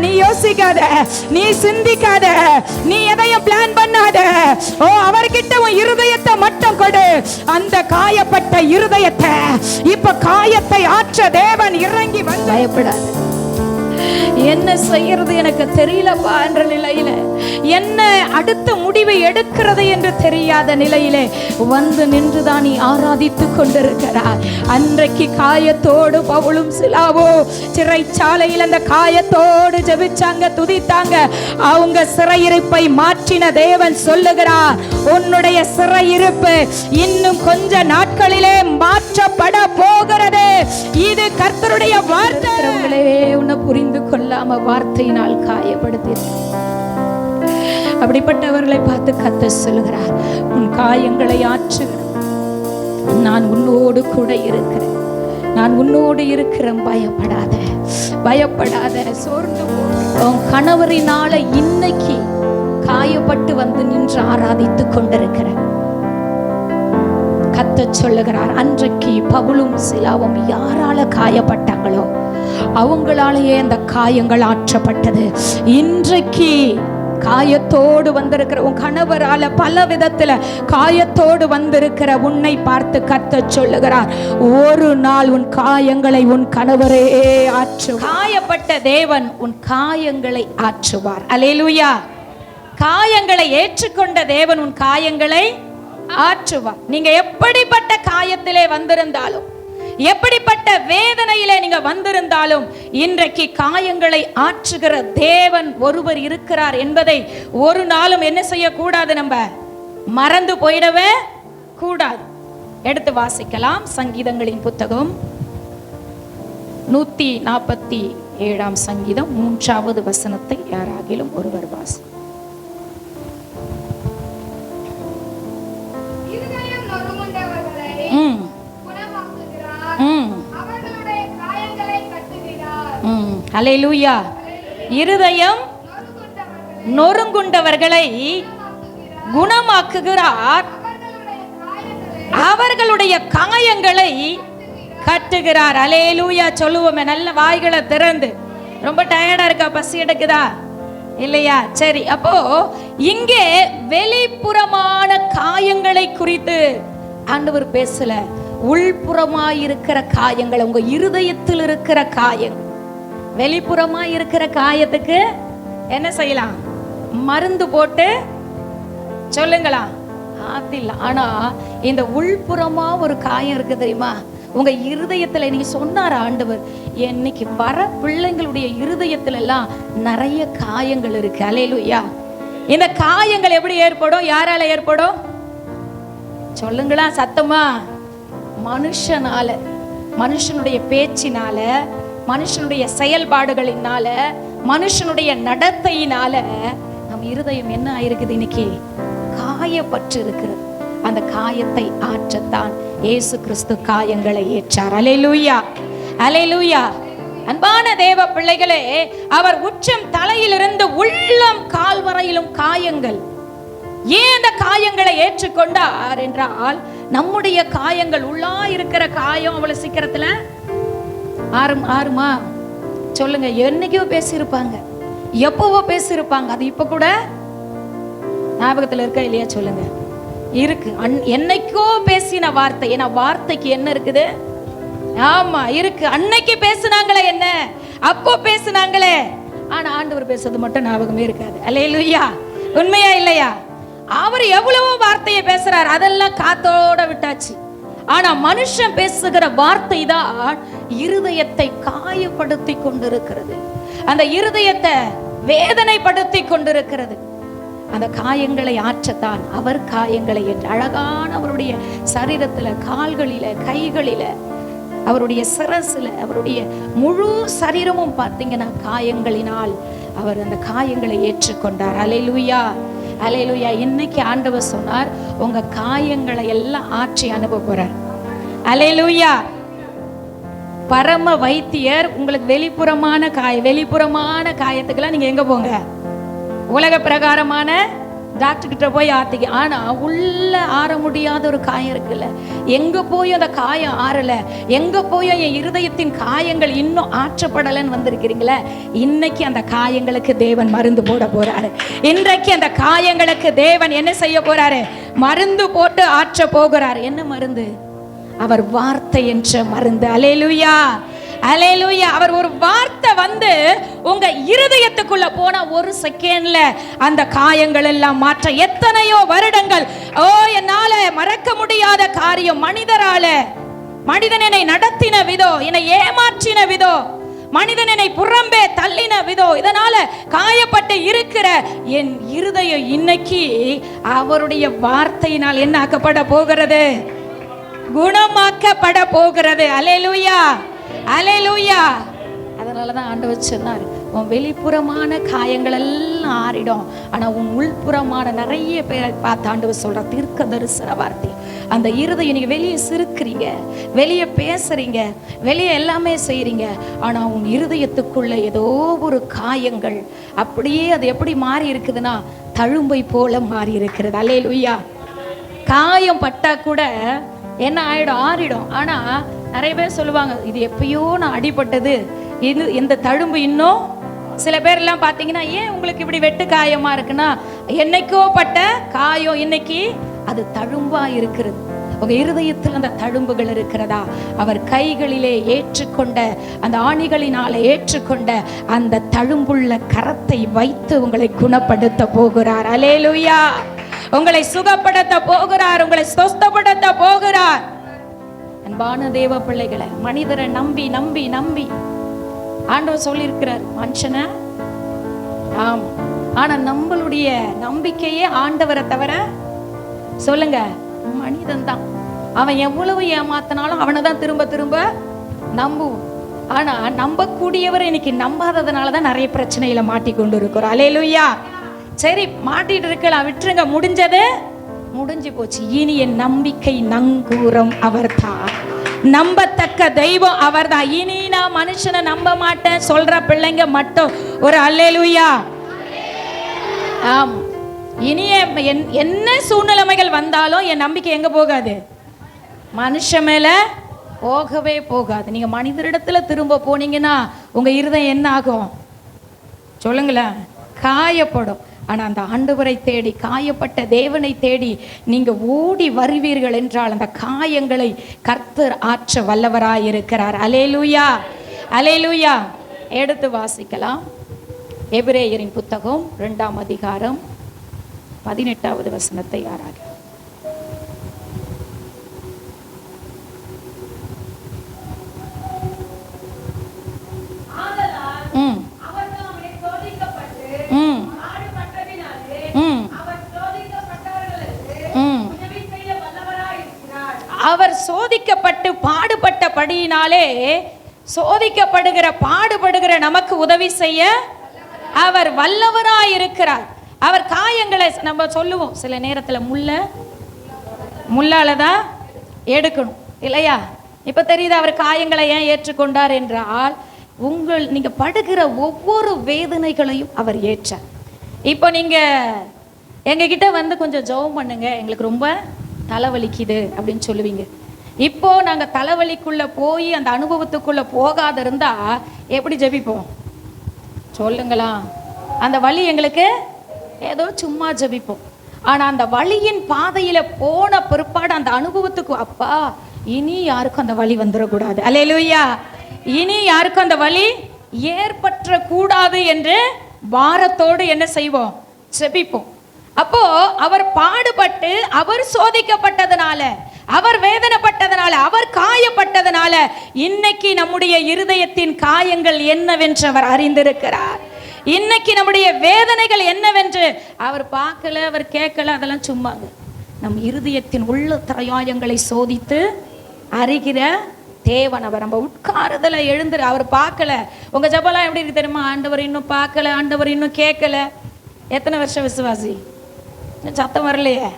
நீ யோசிக்காத, நீ சிந்திக்காத, நீ எதையும் பிளான் பண்ணாத. ஓ, அவர்கிட்ட உன் இருதயத்தை மட்டும் கொடு. அந்த காயப்பட்ட இருதயத்தை இப்ப காயத்தை ஆற்ற தேவன் இறங்கி வந்து. பயப்படாத, என்ன செய்யறது எனக்கு தெரியலப்பா என்ற நிலையில, என்ன அடுத்த முடிவை எடுக்கிறது என்று தெரியாத நிலையிலே வந்து நின்றுதான் நீ ஆராதித்து கொண்டிருக்கிறார். அன்றைக்கு காயத்தோடு பவுலும் சிலாவோ சிறைச்சாலையில் அந்த காயத்தோடு ஜெபிச்சாங்க, துதித்தாங்க. அவங்க சிறையிருப்பை மாற்றின தேவன் சொல்லுகிறார், உன்னுடைய சிறையிருப்பு இன்னும் கொஞ்ச நாட்களிலே மாற்றப்பட போகிறது. இது கர்த்தருடைய வார்த்தை. உன்னை புரிந்து கொள்ளாம வார்த்தையினால் காயப்படுத்தி, அப்படிப்பட்டவர்களை பார்த்து கர்த்தர் சொல்லுகிறார், உன் காயங்களை ஆற்றுகிறேன், நான் உன்னோடு கூட இருக்கிறேன், நான் உன்னோடு இருக்கிறேன், பயப்படாத, பயப்படாத, சோர்ந்து உன் கணவரினால இன்னைக்கு காயப்பட்டு வந்து நின்று ஆராதித்துக் கொண்டிருக்கிற கர்த்தர் சொல்லுகிறார், அன்றைக்கு பவுலும் சிலாவும் யாரால காயப்பட்டாங்களோ அவங்களாலேயே அந்த காயங்கள் ஆற்றப்பட்டது. இன்றைக்கு காயத்தோடு வந்திருக்கிற உன் கணவரால பல விதத்துல காயத்தோடு வந்திருக்கிற உன்னை பார்த்து கர்த்தர் சொல்லுகிறார், ஒரு நாள் உன் காயங்களை உன் கணவரே ஆற்று. காயப்பட்ட தேவன் உன் காயங்களை ஆற்றுவார். அல்லேலூயா. காயங்களை ஏற்றுக்கொண்ட தேவன் உன் காயங்களை ஆற்றுவார். நீங்க எப்படிப்பட்ட காயத்திலே வந்திருந்தாலும், எப்படிப்பட்ட வேதனையிலே நீங்க வந்திருந்தாலும், இன்றைக்கு காயங்களை ஆற்றுகிற தேவன் ஒருவர் இருக்கிறார் என்பதை ஒரு நாளும் என்ன செய்யக்கூடாது, நம்ம மறந்து போயிடவே கூடாது. எடுத்து வாசிக்கலாம். சங்கீதங்களின் புத்தகம் 147 சங்கீதம் 3வது வசனத்தை யாராகிலும் ஒருவர் வாசி. அல்லேலூயா. இருதயம் நொறுங்குண்டவர்களை குணமாக்குகிறார், அவர்களுடைய காயங்களை கட்டுகிறார். அல்லேலூயா சொல்லுவோமே நல்ல வாய்களை திறந்து. ரொம்ப டயர்டா இருக்கா, பசி எடுக்குதா இல்லையா? சரி, அப்போ இங்கே வெளிப்புறமான காயங்களை குறித்து ஆண்டவர் பேசல, உள்புறமாய் இருக்கிற காயங்கள், உங்க இருதயத்தில் இருக்கிற காயங்கள். வெளிப்புறமாய் இருக்கிற காயத்துக்கு என்ன செய்யலாம்? மருந்து போட்டு சொல்லுங்களா? ஆத்தில்ல. ஆனா இந்த உள்புறமா ஒரு காயம் இருக்கு தெரியுமா? உங்க இருதயத்துல நீங்க சொன்னார் ஆண்டவர், இன்னைக்கு வர பிள்ளைங்களுடைய இருதயத்துல எல்லாம் நிறைய காயங்கள் இருக்கு. அல்லேலூயா. இந்த காயங்கள் எப்படி ஏற்படும்? யாரால ஏற்படும்? சொல்லுங்களா சத்தமா? மனுஷனால, மனுஷனுடைய பேச்சினால, மனுஷனுடைய செயல்பாடுகளினால, மனுஷனுடைய நடத்தையினால நம் இருதயம் என்ன ஆயிருக்குது? இன்னைக்கு காயப்பட்டு இருக்கிறது. அந்த காயத்தை ஆற்றத்தான் இயேசு கிறிஸ்து காயங்களை ஏற்றார். அல்லேலூயா, அல்லேலூயா. அன்பான தேவ பிள்ளைகளே, அவர் உச்சம் தலையிலிருந்து உள்ளம் கால் வரையிலும் காயங்கள். ஏன் அந்த காயங்களை ஏற்றுக்கொண்டார் என்றால், நம்முடைய காயங்கள், உள்ளா இருக்கிற காயம் அவ்வளவு சீக்கிரத்துல ஆறுமா? சொல்லுங்க. என்னைக்கோ பேசியிருப்பாங்க, எப்பவோ பேசியிருப்பாங்க, அது இப்ப கூட ஞாபகத்துல இருக்கா இல்லையா? சொல்லுங்க. இருக்கு. என்னைக்கோ பேசின வார்த்தை. ஏன்னா வார்த்தைக்கு என்ன இருக்குது? ஆமா இருக்கு. அன்னைக்கு பேசினாங்களே, என்ன அப்போ பேசினாங்களே, ஆனா ஆண்டவர் பேசுறது மட்டும் ஞாபகமே இருக்காது. அல்லேலூயா. உண்மையா இல்லையா? அவர் எவ்வளவோ வார்த்தையை பேசுறார், அதெல்லாம் காத்தோட விட்டாச்சு. ஆனா மனுஷன் பேசுகிற வார்த்தை தான் இருதயத்தை காயப்படுத்தி கொண்டிருக்கிறது, அந்த இருதயத்தை வேதனைப்படுத்தி கொண்டிருக்கிறது. அந்த காயங்களை ஆற்றத்தான் அவர் காயங்களை என்று அழகான அவருடைய சரீரத்துல, கால்களில, கைகளில, அவருடைய சிரசுல, அவருடைய முழு சரீரமும் பார்த்தீங்கன்னா காயங்களினால் அவர் அந்த காயங்களை ஏற்றுக்கொண்டார். அல்லேலூயா, அல்லேலூயா. இன்னைக்கு ஆண்டவர் சொன்னார், உங்க காயங்களை எல்லாம் ஆற்றி அனுப்ப போறார். அல்லேலூயா. பரம வைத்தியர் உங்களுக்கு வெளிப்புறமான வெளிப்புறமான காயத்துக்கெல்லாம் நீங்க எங்க போங்க? உலக பிரகாரமான டாக்டர் கிட்ட போய் ஆத்திக்க. ஆனா உள்ள ஆற முடியாத ஒரு காயம் இருக்குல்ல, எங்க போய் அந்த காயம் ஆறல, எங்க போய் என் இருதயத்தின் காயங்கள் இன்னும் ஆற்றப்படலன்னு வந்திருக்கிறீங்களே, இன்னைக்கு அந்த காயங்களுக்கு தேவன் மருந்து போட போறாரு. இன்றைக்கு அந்த காயங்களுக்கு தேவன் என்ன செய்ய போறாரு? மருந்து போட்டு ஆற்ற போகிறார். என்ன மருந்து? அவர் வார்த்தை என்ற மருந்து. அல்லேலூயா, அல்லேலூயா. அவர் ஒரு வார்த்தை வந்து உங்க இருதயத்துக்குள்ள போனா ஒரு செகண்ட்ல அந்த காயங்கள் எல்லாம் மாற்ற. எத்தனையோ வருடங்கள் என்னால மறக்க முடியாத காரியம், மனிதரால, மனிதன் என்னை நடத்தின விதம், என்னை ஏமாற்றின விதம், மனிதன் என்னை புறம்பே தள்ளின விதம், இதனால காயப்பட்டு இருக்கிற என் இருதயம் இன்னைக்கு அவருடைய வார்த்தையினால் என்ன ஆக்கப்பட போகிறது? குணமாக்கப்பட போகிறது. அல்லேலூயா, அல்லேலூயா. அதனாலதான் ஆண்டவர் சொன்னார், உன் வெளிப்புறமான காயங்கள் எல்லாம் ஆறிடும், ஆனா உன் உள்புறமான நிறைய பேரை பார்த்து ஆண்டவர் சொல்ற தீர்க்க தரிசன வார்த்தை. அந்த இருதயம், நீங்க வெளியே சிரிக்கிறீங்க, வெளியே பேசுறீங்க, வெளியே எல்லாமே செய்றீங்க, ஆனா உன் இருதயத்துக்குள்ள ஏதோ ஒரு காயங்கள் அப்படியே அது எப்படி மாறி இருக்குதுன்னா தழும்பை போல மாறி இருக்கிறது. அல்லேலூயா. காயம் பட்டா கூட என்ன ஆயிடும்? ஆறிடும். ஆனா நிறைய பேர் சொல்லுவாங்க, இது எப்பயோ நான் அடிபட்டது, இது இந்த தழும்பு இன்னும். சில பேர் எல்லாம் பாத்தீங்கன்னா, ஏன் உங்களுக்கு இப்படி வெட்டு காயமா இருக்குன்னா, என்னைக்கோ பட்ட காயம் இன்னைக்கு அது தழும்பா இருக்கிறது. உங்க இருதயத்தில் அந்த தழும்புகள் இருக்கிறதா? அவர் கைகளிலே ஏற்றுக்கொண்ட அந்த ஆணிகளினாலே ஏற்றுக்கொண்ட அந்த தழும்புள்ள கரத்தை வைத்து உங்களை குணப்படுத்த போகிறார். அல்லேலூயா. உங்களை சுகப்படுத்த போகிறார், உங்களை சொஸ்தப்படுத்த போகிறார். அன்பான தேவ பிள்ளைகளை, மனிதரை நம்பி நம்பி நம்பி ஆண்டவர் சொல்லியிருக்கிறார் மனுஷனை. ஆமா, ஆனா நம்மளுடைய நம்பிக்கையே ஆண்டவரை தவிர சொல்லுங்க மனிதன் தான். அவன் எவ்வளவு ஏமாத்தினாலும் அவனை தான் திரும்ப திரும்ப நம்புவோம். ஆனா நம்பக்கூடியவரை இன்னைக்கு நம்பாததுனாலதான் நிறைய பிரச்சனையில மாட்டிக்கொண்டு இருக்கிறோம். அல்லேலூயா. சரி, மாட்டிட்டு இருக்கலாம், விட்டுருங்க, முடிஞ்சது முடிஞ்சு போச்சு. இனி என் நம்பிக்கை நங்கூரம் அவர்தான், நம்பத்தக்க தெய்வம் அவர்தான். இனி நான் மனுஷனை நம்ப மாட்டேன் சொல்ற பிள்ளைங்க மட்டும் ஒரு அல்லேலூயா. ஆம், இனி என்ன சூழ்நிலைமைகள் வந்தாலும் என் நம்பிக்கை எங்க போகாது? மனுஷன் மேல போகவே போகாது. நீங்க மனிதரிடத்துல திரும்ப போனீங்கன்னா உங்க இருதயம் என்ன ஆகும்? சொல்லுங்களேன், காயப்படும். ஆனா அந்த ஆண்டவரை தேடி, காயப்பட்ட தேவனை தேடி நீங்க ஓடி வருவீர்கள் என்றால் அந்த காயங்களை கர்த்தர் ஆற்ற வல்லவராய் இருக்கிறார். அல்லேலூயா, அல்லேலூயா. எடுத்து வாசிக்கலாம். எபிரேயரின் புத்தகம் 2ஆம் அதிகாரம் 18வது வசனத்தை யாராக? அவர் சோதிக்கப்பட்டு பாடுபட்டபடியினாலே சோதிக்கப்படுகிற பாடுபடுகிற நமக்கு உதவி செய்ய அவர் வல்லவராய் இருக்கிறார். அவர் காயங்களை நம்ம சொல்லுவோம் சில நேரத்துல முள்ளாலதான் எடுக்கணும் இல்லையா? இப்ப தெரியுது அவர் காயங்களை ஏன் ஏற்றுக்கொண்டார் என்றால், நீங்க படுகிற ஒவ்வொரு வேதனைகளையும் அவர் ஏற்றார். இப்போ நீங்க எங்ககிட்ட வந்து கொஞ்சம் ஜெபம் பண்ணுங்க, எங்களுக்கு ரொம்ப தலைவலிக்குது அப்படின்னு சொல்லுவீங்க. இப்போ நாங்க தலைவலிக்குள்ள போய் அந்த அனுபவத்துக்குள்ள போகாத இருந்தா எப்படி ஜெபிப்போம் சொல்லுங்களா? அந்த வலி எங்களுக்கு ஏதோ சும்மா ஜெபிப்போம். ஆனா அந்த வலியின் பாதையில போன பிற்பாடு அந்த அனுபவத்துக்கு, அப்பா இனி யாருக்கும் அந்த வலி வந்துடக்கூடாது, அல்லேலூயா, இனி யாருக்கும் அந்த வலி ஏற்பற்ற கூடாது என்று பாரத்தோடு என்ன செய்வோம்? ஜெபிப்போம். அப்போ அவர் பாடுபட்டு, அவர் சோதிக்கப்பட்டதுனால, அவர் வேதனைப்பட்டதனால, அவர் காயப்பட்டதனால இன்னைக்கு நம்முடைய இருதயத்தின் காயங்கள் என்னவென்று அவர் அறிந்திருக்கிறார். இன்னைக்கு நம்முடைய வேதனைகள் என்னவென்று அவர் பார்க்கல, அவர் கேட்கல, அதெல்லாம் சும்மாங்க. நம் இருதயத்தின் உள்ள திரையாயங்களை சோதித்து அறிகிற தேவன் அவர். நம்ம உட்காருதல எழுந்துரு, அவர் பார்க்கல. உங்க ஜெபம்லாம் எப்படி இருக்கு தெரியுமா? ஆண்டவர் இன்னும் பார்க்கல, ஆண்டவர் இன்னும் கேட்கல. எத்தனை வருஷம் விசுவாசி? சத்தம் வரலையே.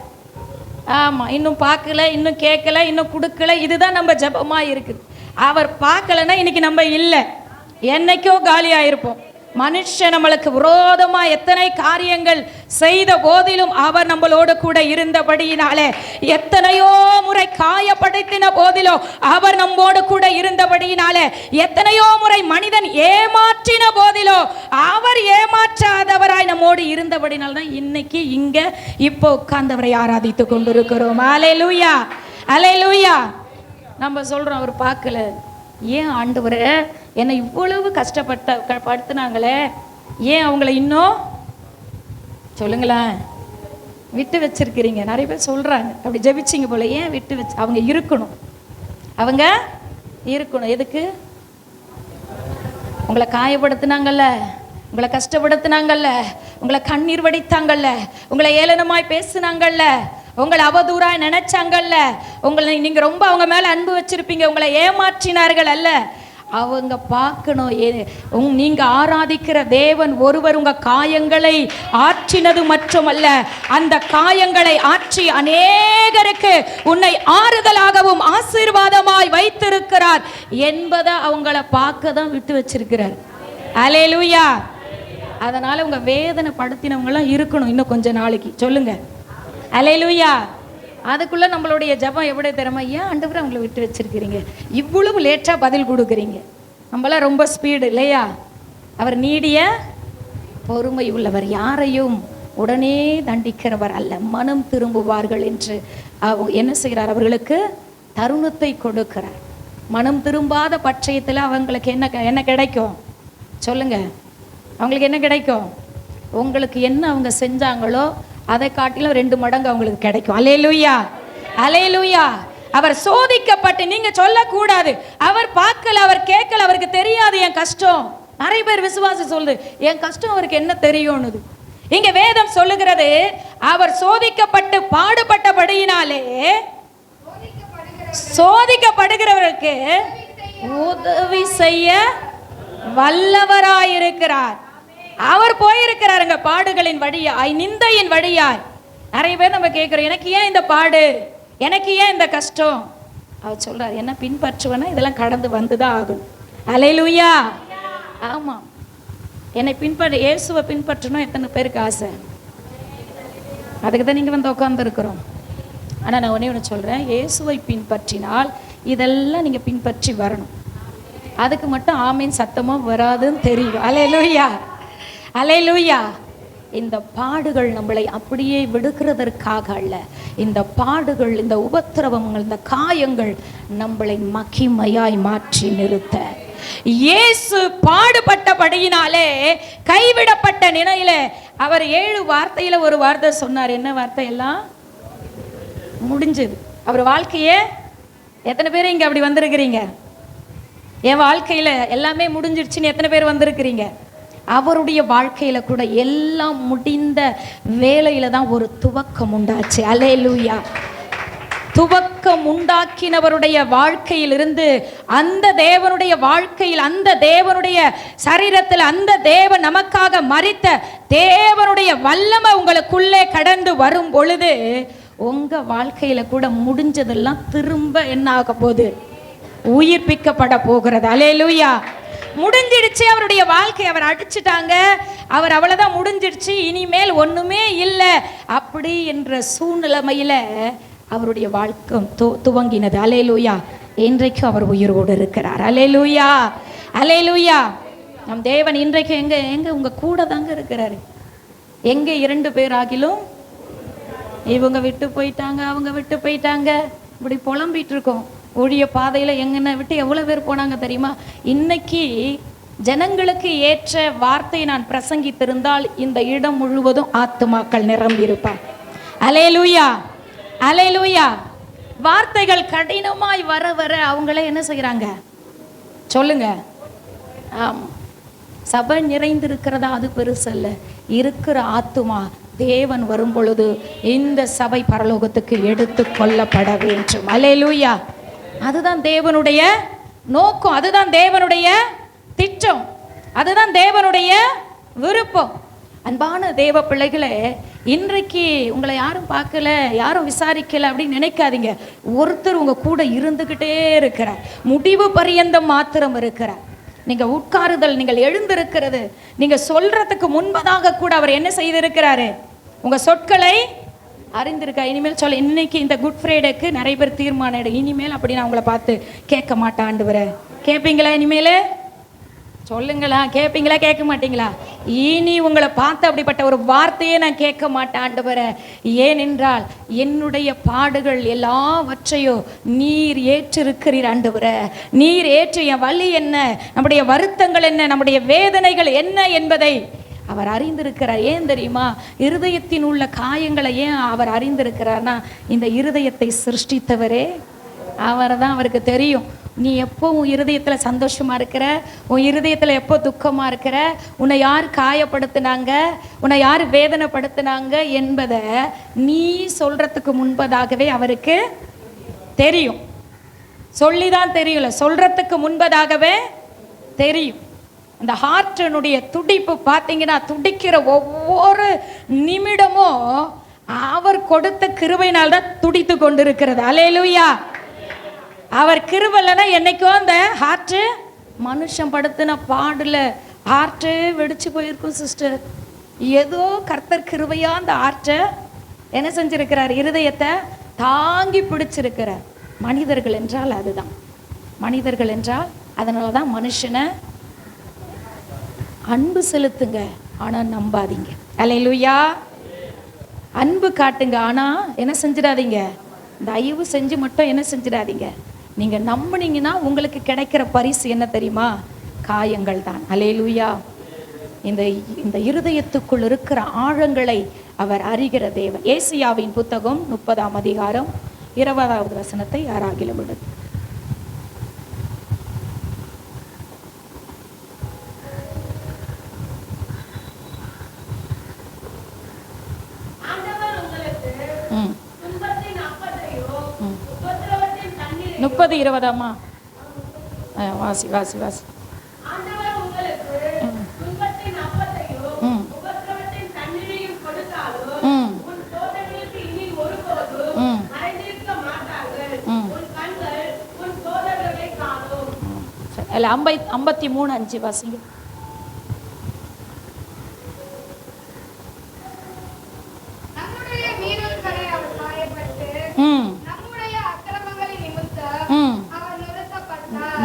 ஆமா, இன்னும் பார்க்கல, இன்னும் கேட்கல, இன்னும் கொடுக்கல. இதுதான் நம்ம ஜெபமா இருக்குது. அவர் பார்க்கலன்னா இன்னைக்கு நம்ம இல்லை, என்னைக்கோ காலியாயிருப்போம். மனுஷன் நம்மளுக்கு விரோதமா எத்தனை காரியங்கள் செய்த போதிலும் அவர் நம்மளோடு கூட இருந்தபடியினாலே, எத்தனையோ முறை காயப்படுத்தின போதிலும் அவர் நம்மோடு கூட இருந்தபடியினாலே, எத்தனையோ முறை மனிதன் ஏமாற்றின போதிலும் அவர் ஏமாற்றாதவராய் நம்மோடு இருந்தபடினால தான் இன்னைக்கு இங்க இப்போ உட்கார்ந்தவரை ஆராதித்து கொண்டிருக்கிறோம். அல்லேலூயா, அல்லேலூயா. நம்ம சொல்றோம் அவர் பார்க்கல, ஏன் ஆண்டவரே என்னை இவ்வளவு கஷ்டப்படுத்தினாங்களே, ஏன் அவங்கள இன்னும் சொல்லுங்களேன் விட்டு வச்சிருக்கிறீங்க? நிறைய பேர் சொல்றாங்க அப்படி ஜெபிச்சிங்க போல, ஏன் விட்டு வச்சு? அவங்க இருக்கணும், அவங்க இருக்கணும். எதுக்கு? உங்களை காயப்படுத்தினாங்கல்ல, உங்களை கஷ்டப்படுத்தினாங்கல்ல, உங்களை கண்ணீர் வடித்தாங்கல்ல, உங்களை ஏளனமாய் பேசினாங்கல்ல, உங்களை அவதூறாய் நினைச்சாங்கல்ல, உங்களை நீங்க ரொம்ப அவங்க மேல அன்பு வச்சிருப்பீங்க, உங்களை ஏமாற்றினார்கள் அல்ல. அவங்க பார்க்கணும், நீங்க ஆராதிக்கிற தேவன் ஒருவர் உங்க காயங்களை ஆற்றினது மட்டுமல்ல, அந்த காயங்களை ஆற்றி அநேகருக்கு உன்னை ஆறுதலாகவும் ஆசீர்வாதமாய் வைத்திருக்கிறார் என்பதை அவங்கள பார்க்க தான் விட்டு வச்சிருக்கிறார். அல்லேலூயா. அதனால உங்க வேதனை படுத்தினவங்களாம் இருக்கணும் இன்னும் கொஞ்ச நாளைக்கு. சொல்லுங்க அல்லேலூயா. அதுக்குள்ள நம்மளுடைய ஜெபம் எப்படி தெரியுமா? ஏன் ஆண்டவரே அவங்களை விட்டு வச்சிருக்கிறீங்க, இவ்வளவு லேட்டா பதில் கொடுக்குறீங்க? நம்மளாம் ரொம்ப ஸ்பீடு இல்லையா? அவர் நீடிய பொறுமை உள்ளவர், யாரையும் உடனே தண்டிக்கிறவர் அல்ல, மனம் திரும்புவார்கள் என்று என்ன செய்கிறார்? அவர்களுக்கு தருணத்தை கொடுக்கிறார். மனம் திரும்பாத பட்சத்தில் அவங்களுக்கு என்ன கிடைக்கும்? சொல்லுங்க, அவங்களுக்கு என்ன கிடைக்கும்? உங்களுக்கு என்ன அவங்க செஞ்சாங்களோ அதை காட்டிலும் 2 மடங்கு அவங்களுக்கு கிடைக்கும். அல்லேலூயா, அல்லேலூயா. அவர் சோதிக்கப்பட்டு, நீங்க சொல்லக்கூடாது அவர் பார்க்கல, அவர் கேட்கல, அவருக்கு தெரியாது என் கஷ்டம். நிறைய பேர் விசுவாசம் சொல்லுது என் கஷ்டம் அவருக்கு என்ன தெரியும்னு. இங்க வேதம் சொல்லுகிறது, அவர் சோதிக்கப்பட்டு பாடுபட்டபடியினாலே சோதிக்கப்படுகிறவருக்கு உதவி செய்ய வல்லவராயிருக்கிறார். அவர் போயிருக்கிறாருங்க பாடுகளின் வழியாய், நிந்தையின் வழியாய். நிறைய பேர் நம்ம கேட்கிறோம், எனக்கு ஏன் இந்த பாடு, எனக்கு ஏன் இந்த கஷ்டம்? அவர் சொல்றாரு, என்ன பின்பற்றுவேன்னா இதெல்லாம் கடந்து வந்துதான் ஆகும். அல்லேலூயா. ஆமா, என்னை இயேசுவை பின்பற்றணும் எத்தனை பேருக்கு ஆசை? அதுக்கு தான் நீங்க வந்து உட்கார்ந்து இருக்கிறோம். ஆனா நான் ஒண்ணு சொல்றேன், இயேசுவை பின்பற்றினால் இதெல்லாம் நீங்க பின்பற்றி வரணும். அதுக்கு மட்டும் ஆமீன் சத்தமா வராதுன்னு தெரியும். அல்லேலூயா, அல்லேலூயா. இந்த பாடுகள் நம்மளை அப்படியே விடுக்கிறதற்காக அல்ல. இந்த பாடுகள், இந்த உபத்திரவங்கள், இந்த காயங்கள் நம்மளை மகிமையாய் மாற்றி நிறுத்த. இயேசு பாடுபட்டபடியினாலே கைவிடப்பட்ட நிலையில அவர் 7 வார்த்தையில ஒரு வார்த்தை சொன்னார். என்ன வார்த்தை? எல்லாம் முடிஞ்சது. அவர் வாழ்க்கையே, எத்தனை பேர் இங்க அப்படி வந்திருக்கிறீங்க? என் வாழ்க்கையில எல்லாமே முடிஞ்சிடுச்சுன்னு எத்தனை பேர் வந்திருக்கிறீங்க? அவருடைய வாழ்க்கையில கூட எல்லாம் முடிந்த வேளையில தான் ஒரு துவக்கம் உண்டாச்சு. அல்லேலூயா. துவக்கம் உண்டாக்கினவருடைய வாழ்க்கையிலிருந்து அந்த தேவனுடைய வாழ்க்கையில், அந்த தேவனுடைய சரீரத்தில், அந்த தேவன் நமக்காக மரித்த தேவனுடைய வல்லமை உங்களுக்குள்ளே கடந்து வரும் பொழுது உங்க வாழ்க்கையில கூட முடிஞ்சதெல்லாம் திரும்ப என்ன ஆக போகுது? உயிர்ப்பிக்கப்பட போகிறது. அல்லேலூயா. முடிஞ்சிடுச்சு அவருடைய வாழ்க்கை, அவர் அடிச்சுட்டாங்க, அவர் அவ்வளவுதான் முடிஞ்சிடுச்சு, இனிமேல் ஒண்ணுமே இல்லை அப்படி என்ற சூழ்நிலைமையில அவருடைய வாழ்க்கை துவங்கினது. அல்லேலூயா. இன்றைக்கும் அவர் உயிரோடு இருக்கிறார். அல்லேலூயா, அல்லேலூயா. நம் தேவன் இன்றைக்கு எங்க உங்க கூட தாங்க இருக்கிறாரு. எங்க 2 பேர் ஆகிலும், இவங்க விட்டு போயிட்டாங்க, அவங்க விட்டு போயிட்டாங்க, இப்படி புலம்பிட்டு இருக்கோம். ஊழிய பாதையில எங்கன விட்டு எவ்வளவு பேர் போனாங்க தெரியுமா? இன்னைக்கு ஜனங்களுக்கு ஏற்ற வார்த்தையை நான் பிரசங்கித்திருந்தால் இந்த இடம் முழுவதும் ஆத்துமாக்கள் நிரம்பி இருப்பார். அல்லேலூயா, அல்லேலூயா. வார்த்தைகள் கடினமாய் வர வர அவங்களே என்ன செய்யறாங்க? சொல்லுங்க. சபை நிறைந்திருக்கிறதா அது பெருசல்ல, இருக்கிற ஆத்துமா தேவன் வரும் பொழுது இந்த சபை பரலோகத்துக்கு எடுத்து கொள்ளப்பட வேண்டும். அல்லேலூயா. அதுதான் தேவனுடைய நோக்கம், அதுதான் தேவனுடைய திட்டம், அதுதான் தேவனுடைய விருப்பம். அன்பான தேவ பிள்ளைகளே, இன்றைக்கு உங்களை யாரும் பார்க்கல, யாரும் விசாரிக்கல அப்படின்னு நினைக்காதீங்க. ஒருத்தர் உங்க கூட இருந்துகிட்டே இருக்கிறார், முடிவு பரியந்தம் மாத்திரம் இருக்கிறார். நீங்க உட்காருதல், நீங்கள் எழுந்திருக்கிறது, நீங்க சொல்றதுக்கு முன்பதாக கூட அவர் என்ன செய்திருக்கிறாரு? உங்க சொற்களை அறிந்திருக்கா. இனிமேல் சொல்ல, இன்னைக்கு இந்த குட் ஃப்ரைடேக்கு நிறைய பேர் தீர்மானம் எடு, இனிமேல் அப்படி நான் உங்களை பார்த்து கேட்க மாட்டேன் ஆண்டவரே. கேட்பீங்களா? இனிமேல் சொல்லுங்களா, கேட்பீங்களா கேட்க மாட்டீங்களா? இனி உங்களை பார்த்து அப்படிப்பட்ட ஒரு வார்த்தையே நான் கேட்க மாட்டேன் ஆண்டவரே. ஏனென்றால் என்னுடைய பாடுகள் எல்லாவற்றையும் நீர் ஏற்றிருக்கிறீர் ஆண்டவரே. நீர் ஏற்று என் வலி என்ன, நம்முடைய வருத்தங்கள் என்ன, நம்முடைய வேதனைகள் என்ன என்பதை அவர் அறிந்திருக்கிறார். ஏன் தெரியுமா? இருதயத்தின் உள்ள காயங்களை ஏன் அவர் அறிந்திருக்கிறார்னா, இந்த இருதயத்தை சிருஷ்டித்தவரே அவர் தான். அவருக்கு தெரியும் நீ எப்போ உன் இருதயத்தில் சந்தோஷமா இருக்கிற, உன் இருதயத்தில் எப்போ துக்கமா இருக்கிற, உன்னை யார் காயப்படுத்தினாங்க, உன்னை யார் வேதனைப்படுத்தினாங்க என்பதை நீ சொல்றதுக்கு முன்பதாகவே அவருக்கு தெரியும். சொல்லிதான் தெரியல, சொல்றதுக்கு முன்பதாகவே தெரியும். அந்த ஹார்ட்டினுடைய துடிப்பு பார்த்தீங்கன்னா, துடிக்கிற ஒவ்வொரு நிமிடமும் அவர் கொடுத்த கிருபையினால் தான் துடித்து கொண்டிருக்கிறது. அல்லேலூயா. அவர் கிருபைலனா என்னைக்கோ அந்த ஹார்ட்டு மனுஷன் படுத்தின பாடுல ஹார்ட்டு வெடிச்சு போயிருக்கும் சிஸ்டர். ஏதோ கர்த்தர் கிருபையா அந்த ஹார்ட்டை என்ன செஞ்சிருக்கிறார்? இருதயத்தை தாங்கி பிடிச்சிருக்கிறார். மனிதர்கள் என்றால் அதுதான். மனிதர்கள் என்றால் அதனால தான் மனுஷனை அன்பு செலுத்துங்க, ஆனா நம்பாதீங்க. அல்லேலூயா. அன்பு காட்டுங்க, ஆனா என்ன செஞ்சிடாதீங்க? தயவு செஞ்சு மட்டும் என்ன செஞ்சிடாதீங்க? நீங்க நம்பினீங்கன்னா உங்களுக்கு கிடைக்கிற பரிசு என்ன தெரியுமா? காயங்கள் தான். அல்லேலூயா. இந்த இருதயத்துக்குள் இருக்கிற ஆழங்களை அவர் அறிகிற தேவன். ஏசாயாவின் புத்தகம் 30ஆம் அதிகாரம் 20வது வசனத்தை யாராகிலும் விடு. முப்பது 20ஆமா? வாசி வாசி வாசி. இல்ல 53:5 வாசிங்க.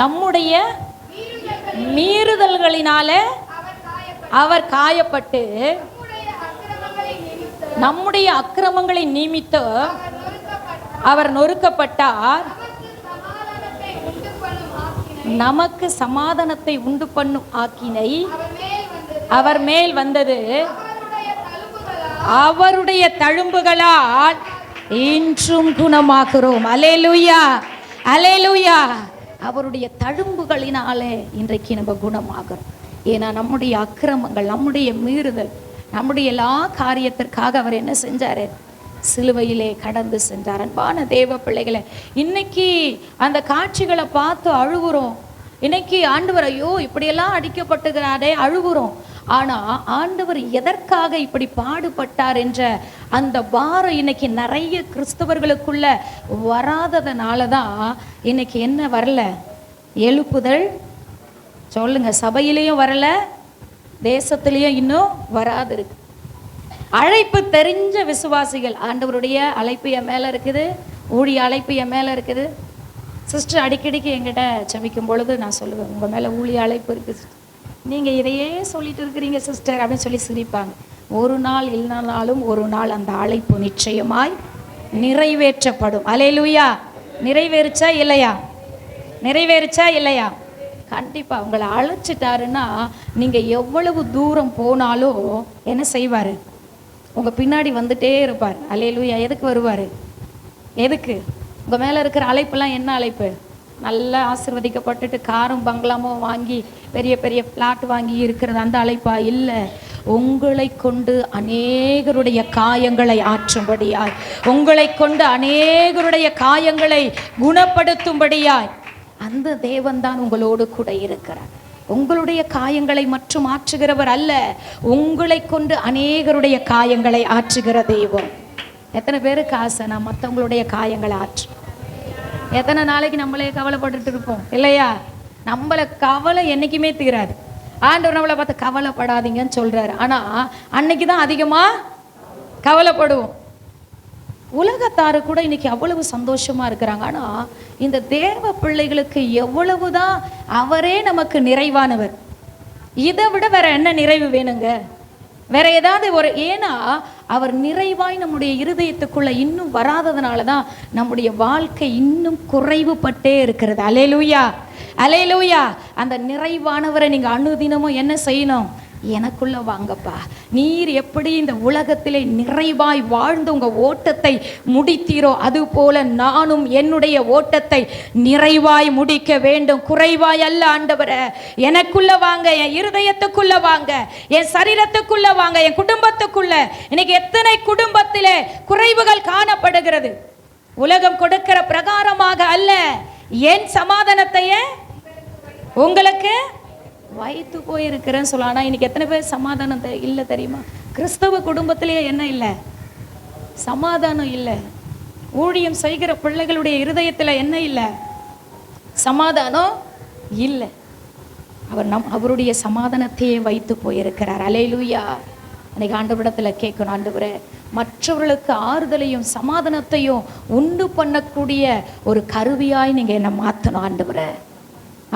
நம்முடைய மீறுதல்களினால அவர் காயப்பட்டு, நம்முடைய அக்கிரமங்களை நிமித்து அவர் நொறுக்கப்பட்டார். நமக்கு சமாதானத்தை உண்டு பண்ணும் ஆக்கினை அவர் மேல் வந்தது. அவருடைய தழும்புகளால் இன்றும் குணமாகிறோம். அல்லேலூயா, அல்லேலூயா. அவருடைய தழும்புகளினாலே இன்றைக்கு நம்ம குணமாகிறோம். ஏன்னா நம்முடைய அக்கிரமங்கள், நம்முடைய மீறுதல், நம்முடைய எல்லா காரியத்திற்காக அவர் என்ன செஞ்சாரு? சிலுவையிலே கடந்து சென்றார். அன்பான தேவ பிள்ளைகளை, இன்னைக்கு அந்த காட்சிகளை பார்த்து அழுகுறோம். இன்னைக்கு ஆண்டவர் ஐயோ இப்படியெல்லாம் அடிக்கப்பட்டுகிறாரே அழுகுறோம். ஆனா ஆண்டவர் எதற்காக இப்படி பாடுபட்டார் என்ற அந்த பாரம் இன்னைக்கு நிறைய கிறிஸ்தவர்களுக்குள்ள வராததுனால தான் இன்னைக்கு என்ன வரல? எழுப்புதல். சொல்லுங்க, சபையிலையும் வரல, தேசத்திலையும் இன்னும் வராது இருக்கு. அழைப்பு தெரிஞ்ச விசுவாசிகள், ஆண்டவருடைய அழைப்பு என் மேலே இருக்குது, ஊழிய அழைப்பு என் மேலே இருக்குது. சிஸ்டர் அடிக்கடிக்கு என்கிட்ட ஜெபிக்கும் பொழுது நான் சொல்லுவேன், உங்கள் மேலே ஊழிய அழைப்பு இருக்குது, நீங்கள் இதையே சொல்லிட்டு இருக்கிறீங்க சிஸ்டர் அப்படின்னு சொல்லி சிரிப்பாங்க. ஒரு நாள் இல்லைனாலும் ஒரு நாள் அந்த அழைப்பு நிச்சயமாய் நிறைவேற்றப்படும். அல்லேலூயா. நிறைவேறுச்சா இல்லையா? நிறைவேறுச்சா இல்லையா? கண்டிப்பா. உங்களை அழைச்சிட்டாருன்னா நீங்க எவ்வளவு தூரம் போனாலும் என்ன செய்வாரு? உங்க பின்னாடி வந்துட்டே இருப்பார். அல்லேலூயா. எதுக்கு வருவாரு? எதுக்கு? உங்க மேல இருக்கிற அழைப்பெல்லாம் என்ன அழைப்பு? நல்லா ஆசீர்வதிக்கப்பட்டுட்டு காரும் பங்களாமும் வாங்கி பெரிய பெரிய பிளாட் வாங்கி இருக்கிறது அந்த அழைப்பா? இல்லை. உங்களை கொண்டு அநேகருடைய காயங்களை ஆற்றும்படியாய், உங்களை கொண்டு அநேகருடைய காயங்களை குணப்படுத்தும்படியாய் அந்த தேவன்தான் உங்களோடு கூட இருக்கிறார். உங்களுடைய காயங்களை மற்றும் ஆற்றுகிறவர் அல்ல, உங்களை கொண்டு அநேகருடைய காயங்களை ஆற்றுகிற தெய்வம். எத்தனை பேருக்கு ஆசை நான் மற்றவங்களுடைய காயங்களை ஆற்று? எத்தனை நாளைக்கு நம்மளே கவலைப்பட்டுட்டு இருப்போம் இல்லையா? நம்மளை கவலை என்னைக்குமே தீராது. ஆண்டவர் நம்மளை பார்த்து கவலைப்படாதீங்கன்னு சொல்றாரு. ஆனா அன்னைக்கு தான் அதிகமா கவலைப்படுவோம். உலகத்தாரு கூட இன்னைக்கு அவ்வளவு சந்தோஷமா இருக்கிறாங்க. ஆனா இந்த தேவ பிள்ளைகளுக்கு எவ்வளவுதான் அவரே நமக்கு நிறைவானவர், இதை விட வேற என்ன நிறைவு வேணுங்க? வேற ஏதாவது ஒரு, ஏன்னா அவர் நிறைவாய் நம்முடைய இருதயத்துக்குள்ள இன்னும் வராததுனால தான் நம்முடைய வாழ்க்கை இன்னும் குறைவுபட்டே இருக்கிறது. அல்லேலூயா, அல்லேலூயா. அந்த நிறைவானவரை நீங்க அனுதினமும் என்ன செய்யணும்? எனக்குள்ள வாங்கப்பா, நீர் எப்படி இந்த உலகத்திலே நிறைவாய் வாழ்ந்து உங்க ஓட்டத்தை முடித்தீரோ அது போல நானும் என்னுடைய ஓட்டத்தை நிறைவாய் முடிக்க வேண்டும். குறைவாய் அல்ல ஆண்டவரே, எனக்குள்ள வாங்க, என் இருதயத்துக்குள்ள வாங்க, என் சரீரத்துக்குள்ள வாங்க, என் குடும்பத்துக்குள்ள. இன்னைக்கு எத்தனை குடும்பத்திலே குறைவுகள் காணப்படுகிறது. உலகம் கொடுக்கிற பிரகாரமாக அல்ல, என் சமாதானத்தையே உங்களுக்கு வைத்து போயிருக்கிறேன்னு சொல்லலாம். ஆனால் இன்னைக்கு எத்தனை பேர் சமாதானம் இல்லை தெரியுமா? கிறிஸ்தவ குடும்பத்திலேயே என்ன இல்லை? சமாதானம் இல்லை. ஊழியம் செய்கிற பிள்ளைகளுடைய இருதயத்தில் என்ன இல்லை? சமாதானம் இல்லை. அவருடைய சமாதானத்தையே வைத்து போயிருக்கிறார். அல்லேலூயா. அன்னைக்கு ஆண்டவரிடத்தில் கேட்கணும், ஆண்டவரே மற்றவர்களுக்கு ஆறுதலையும் சமாதானத்தையும் உண்டு பண்ணக்கூடிய ஒரு கருவியாய் நீங்கள் என்னை மாற்றணும் ஆண்டவரே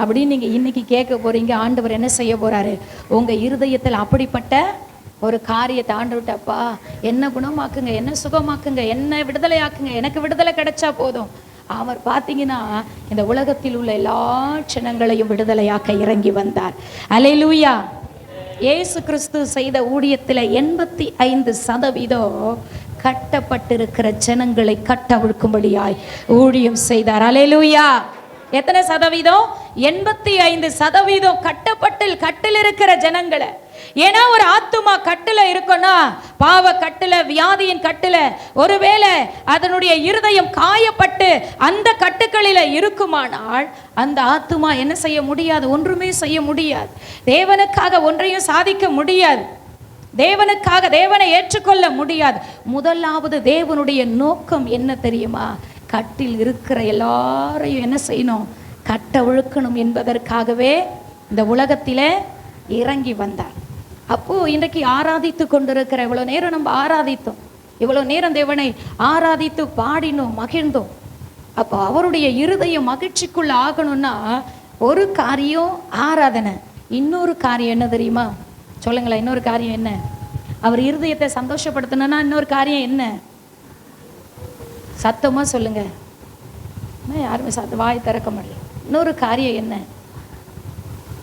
அப்படின்னு நீங்கள் இன்னைக்கு கேட்க போறீங்க. ஆண்டவர் என்ன செய்ய போறாரு? உங்கள் இருதயத்தில் அப்படிப்பட்ட ஒரு காரியத்தை ஆண்டவர்ட்டப்பா என்ன குணமாக்குங்க, என்ன சுகமாக்குங்க, என்ன விடுதலை ஆக்குங்க, எனக்கு விடுதலை கிடைச்சா போதும். அவர் பார்த்தீங்கன்னா இந்த உலகத்தில் உள்ள எல்லா ஜனங்களையும் விடுதலையாக்க இறங்கி வந்தார். அல்லேலூயா. இயேசு கிறிஸ்து செய்த ஊழியத்தில் 85% கட்டப்பட்டிருக்கிற ஜனங்களை கட்டவிழ்க்கும்படியாய் ஊழியம் செய்தார். அல்லேலூயா. எத்தனை சதவீதம்? 85% கட்டில் இருக்கிற ஜனங்களை. ஏன்னா ஒரு ஆத்துமா கட்டுல இருக்குன்னா, பாவ கட்டுல, வியாதியின் கட்டுல, ஒருவேளை அதனுடைய இருதயம் காயப்பட்டு அந்த கட்டுக்களில இருக்குமானால் அந்த ஆத்துமா என்ன செய்ய முடியாது? ஒன்றுமே செய்ய முடியாது. தேவனுக்காக ஒன்றையும் சாதிக்க முடியாது. தேவனுக்காக தேவனை ஏற்றுக்கொள்ள முடியாது. முதலாவது தேவனுடைய நோக்கம் என்ன தெரியுமா? கட்டில் இருக்கிற எல்லாரையும் என்ன செய்யணும்? கட்டவிழ்க்கணும் என்பதற்காகவே இந்த உலகத்திலே இறங்கி வந்தார். அப்போ இன்றைக்கு ஆராதித்து கொண்டிருக்கிற இவ்வளோ நேரம் நம்ம ஆராதித்தோம், இவ்வளோ நேரம் தேவனை ஆராதித்து பாடினோம், மகிழ்ந்தோம். அப்போ அவருடைய இருதயம் மகிழ்ச்சிக்குள்ள ஆகணும்னா ஒரு காரியம் ஆராதனை, இன்னொரு காரியம் என்ன தெரியுமா? சொல்லுங்களேன், இன்னொரு காரியம் என்ன? அவர் இருதயத்தை சந்தோஷப்படுத்தணும்னா இன்னொரு காரியம் என்ன? சத்தமா சொல்லுங்க. யாருமே வாய் திறக்க முடியல. இன்னொரு காரியம் என்ன?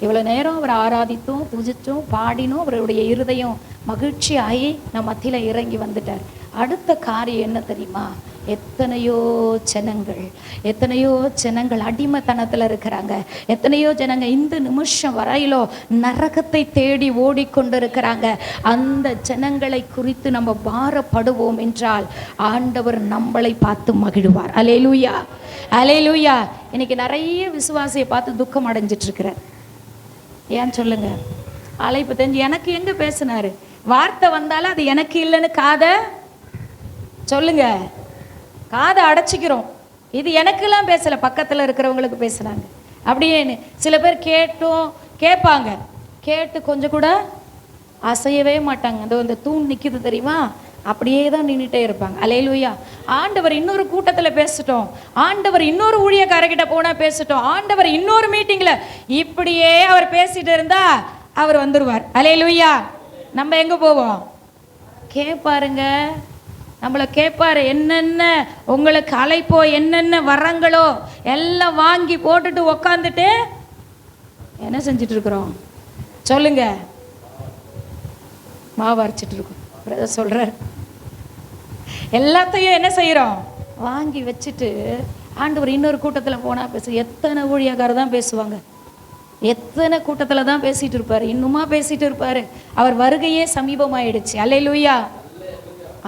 இவ்வளோ நேரம் அவர் ஆராதித்தோம், பூஜித்தோம், பாடினோம், அவருடைய இருதயம் மகிழ்ச்சி ஆகி நம்ம மத்தியில் இறங்கி வந்துட்டார். அடுத்த காரியம் என்ன தெரியுமா? எத்தனையோ ஜனங்கள் அடிமைத்தனத்தில் இருக்கிறாங்க. எத்தனையோ ஜனங்க இந்த நிமிஷம் வரையிலோ நரகத்தை தேடி ஓடிக்கொண்டு இருக்கிறாங்க. அந்த ஜனங்களை குறித்து நம்ம பாரப்படுவோம் என்றால் ஆண்டவர் நம்மளை பார்த்து மகிழ்வார். அல்லேலூயா, அல்லேலூயா. இன்னைக்கு நிறைய விசுவாசியை பார்த்து துக்கம் அடைஞ்சிட்டு இருக்கிறார். ஏன் சொல்லுங்க? அழைப்பு தெரிஞ்சு எனக்கு எங்க பேசினாரு, வார்த்தை வந்தாலும் அது எனக்கு இல்லைன்னு காதை சொல்லுங்க, காதை அடைச்சிக்கிறோம். இது எனக்கெல்லாம் பேசலை, பக்கத்தில் இருக்கிறவங்களுக்கு பேசுனாங்க அப்படின்னு. சில பேர் கேட்பாங்க, கேட்டு கொஞ்சம் கூட அசையவே மாட்டாங்க. அந்த தூண் நிற்கிது தெரியுமா, அப்படியே தான் நின்றுட்டே இருப்பாங்க. அல்லேலூயா. ஆண்டவர் இன்னொரு கூட்டத்தில் பேசிட்டோம், ஆண்டவர் இன்னொரு ஊழியக்காரர்கிட்ட போனால் பேசிட்டோம், ஆண்டவர் இன்னொரு மீட்டிங்கில் இப்படியே அவர் பேசிட்டு இருந்தா அவர் வந்துடுவார். அல்லேலூயா. நம்ம எங்கே போவோம்? கேட்பாருங்க, நம்மளை கேட்பாரு. என்னென்ன உங்களுக்கு அழைப்போ, என்னென்ன வரங்களோ எல்லாம் வாங்கி போட்டுட்டு உக்காந்துட்டு என்ன செஞ்சிட்டு இருக்கிறோம் சொல்லுங்க? மாவு அரைச்சிட்டு இருக்கோம். பிரதர் சொல்றார், எல்லாத்தையும் என்ன செய்யறோம்? வாங்கி வச்சுட்டு ஆண்டவர் இன்னொரு கூட்டத்தில் போனா பேச. எத்தனை ஊழியக்காரர் தான் பேசுவாங்க, எத்தனை கூட்டத்தில் தான் பேசிட்டு இருப்பாரு, இன்னுமா பேசிட்டு இருப்பாரு. அவர் வருகையே சமீபமாயிடுச்சு. அல்லேலூயா.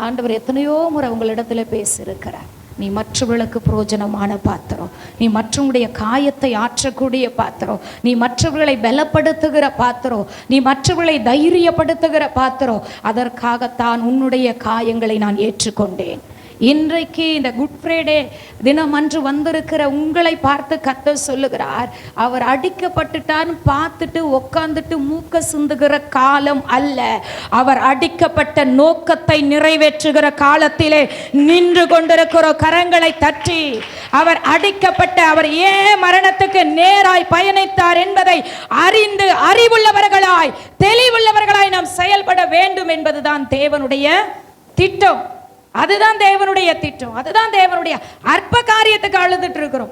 ஆண்டவர் எத்தனையோ முறை உங்களிடத்துல பேசியிருக்கிறார். நீ மற்றவர்களுக்கு பிரயோஜனமான பாத்திரம், நீ மற்றவங்களுடைய காயத்தை ஆற்றக்கூடிய பாத்திரம், நீ மற்றவர்களை பலப்படுத்துகிற பாத்திரம், நீ மற்றவர்களை தைரியப்படுத்துகிற பாத்திரம். அதற்காகத்தான் உன்னுடைய காயங்களை நான் ஏற்றுக்கொண்டேன், இன்றைக்கு இந்த குட் ஃப்ரைடே தினம் அன்று வந்திருக்கிற உங்களை பார்த்து கர்த்தர் சொல்லுகிறார், அவர் அடிக்கப்பட்டுட்டான்னு பார்த்துட்டு உட்காந்துட்டு மூக்க சிந்துகிற காலம் அல்ல. அவர் அடிக்கப்பட்ட நோக்கத்தை நிறைவேற்றுகிற காலத்திலே நின்று கொண்டிருக்கிற கரங்களை தட்டி, அவர் அடிக்கப்பட்ட அவர் ஏன் மரணத்துக்கு நேராய் பயணித்தார் என்பதை அறிந்து அறிவுள்ளவர்களாய் தெளிவுள்ளவர்களாய் நாம் செயல்பட வேண்டும் என்பதுதான் தேவனுடைய திட்டம். அதுதான் தேவனுடைய திட்டம். அதுதான் தேவனுடைய அற்ப காரியத்துக்கு அழுதுட்டு இருக்கிறோம்.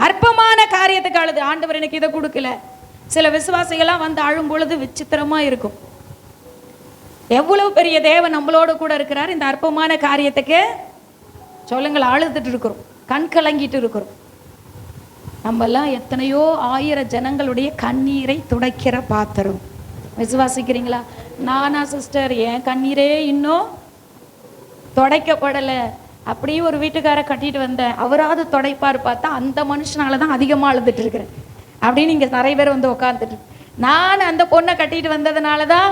அற்பமான காரியத்துக்கு அழுது, ஆண்டவர் எனக்கு இதை கொடுக்கல. சில விசுவாசிகள்லாம் வந்து அழும் பொழுது விசித்திரமா இருக்கும். எவ்வளவு பெரிய தேவன் நம்மளோட கூட இருக்கிறார், இந்த அற்பமான காரியத்துக்கு சொல்லுங்கள் அழுதுட்டு இருக்கிறோம், கண் கலங்கிட்டு இருக்கிறோம். நம்ம எல்லாம் எத்தனையோ ஆயிரம் ஜனங்களுடைய கண்ணீரை துடைக்கிற பாத்திரம். விசுவாசிக்கிறீங்களா? நானா சிஸ்டர், என் கண்ணீரே இன்னும் துடைக்கப்படலை. அப்படியே ஒரு வீட்டுக்கார கட்டிட்டு வந்தேன், அவராது துடைப்பார். பார்த்தா அந்த மனுஷனால தான் அதிகமாக அழுதுட்டு இருக்கிறேன் அப்படின்னு இங்கே நிறைய பேர் வந்து உட்காந்துட்டு, நான் அந்த பொண்ணை கட்டிட்டு வந்ததுனால தான்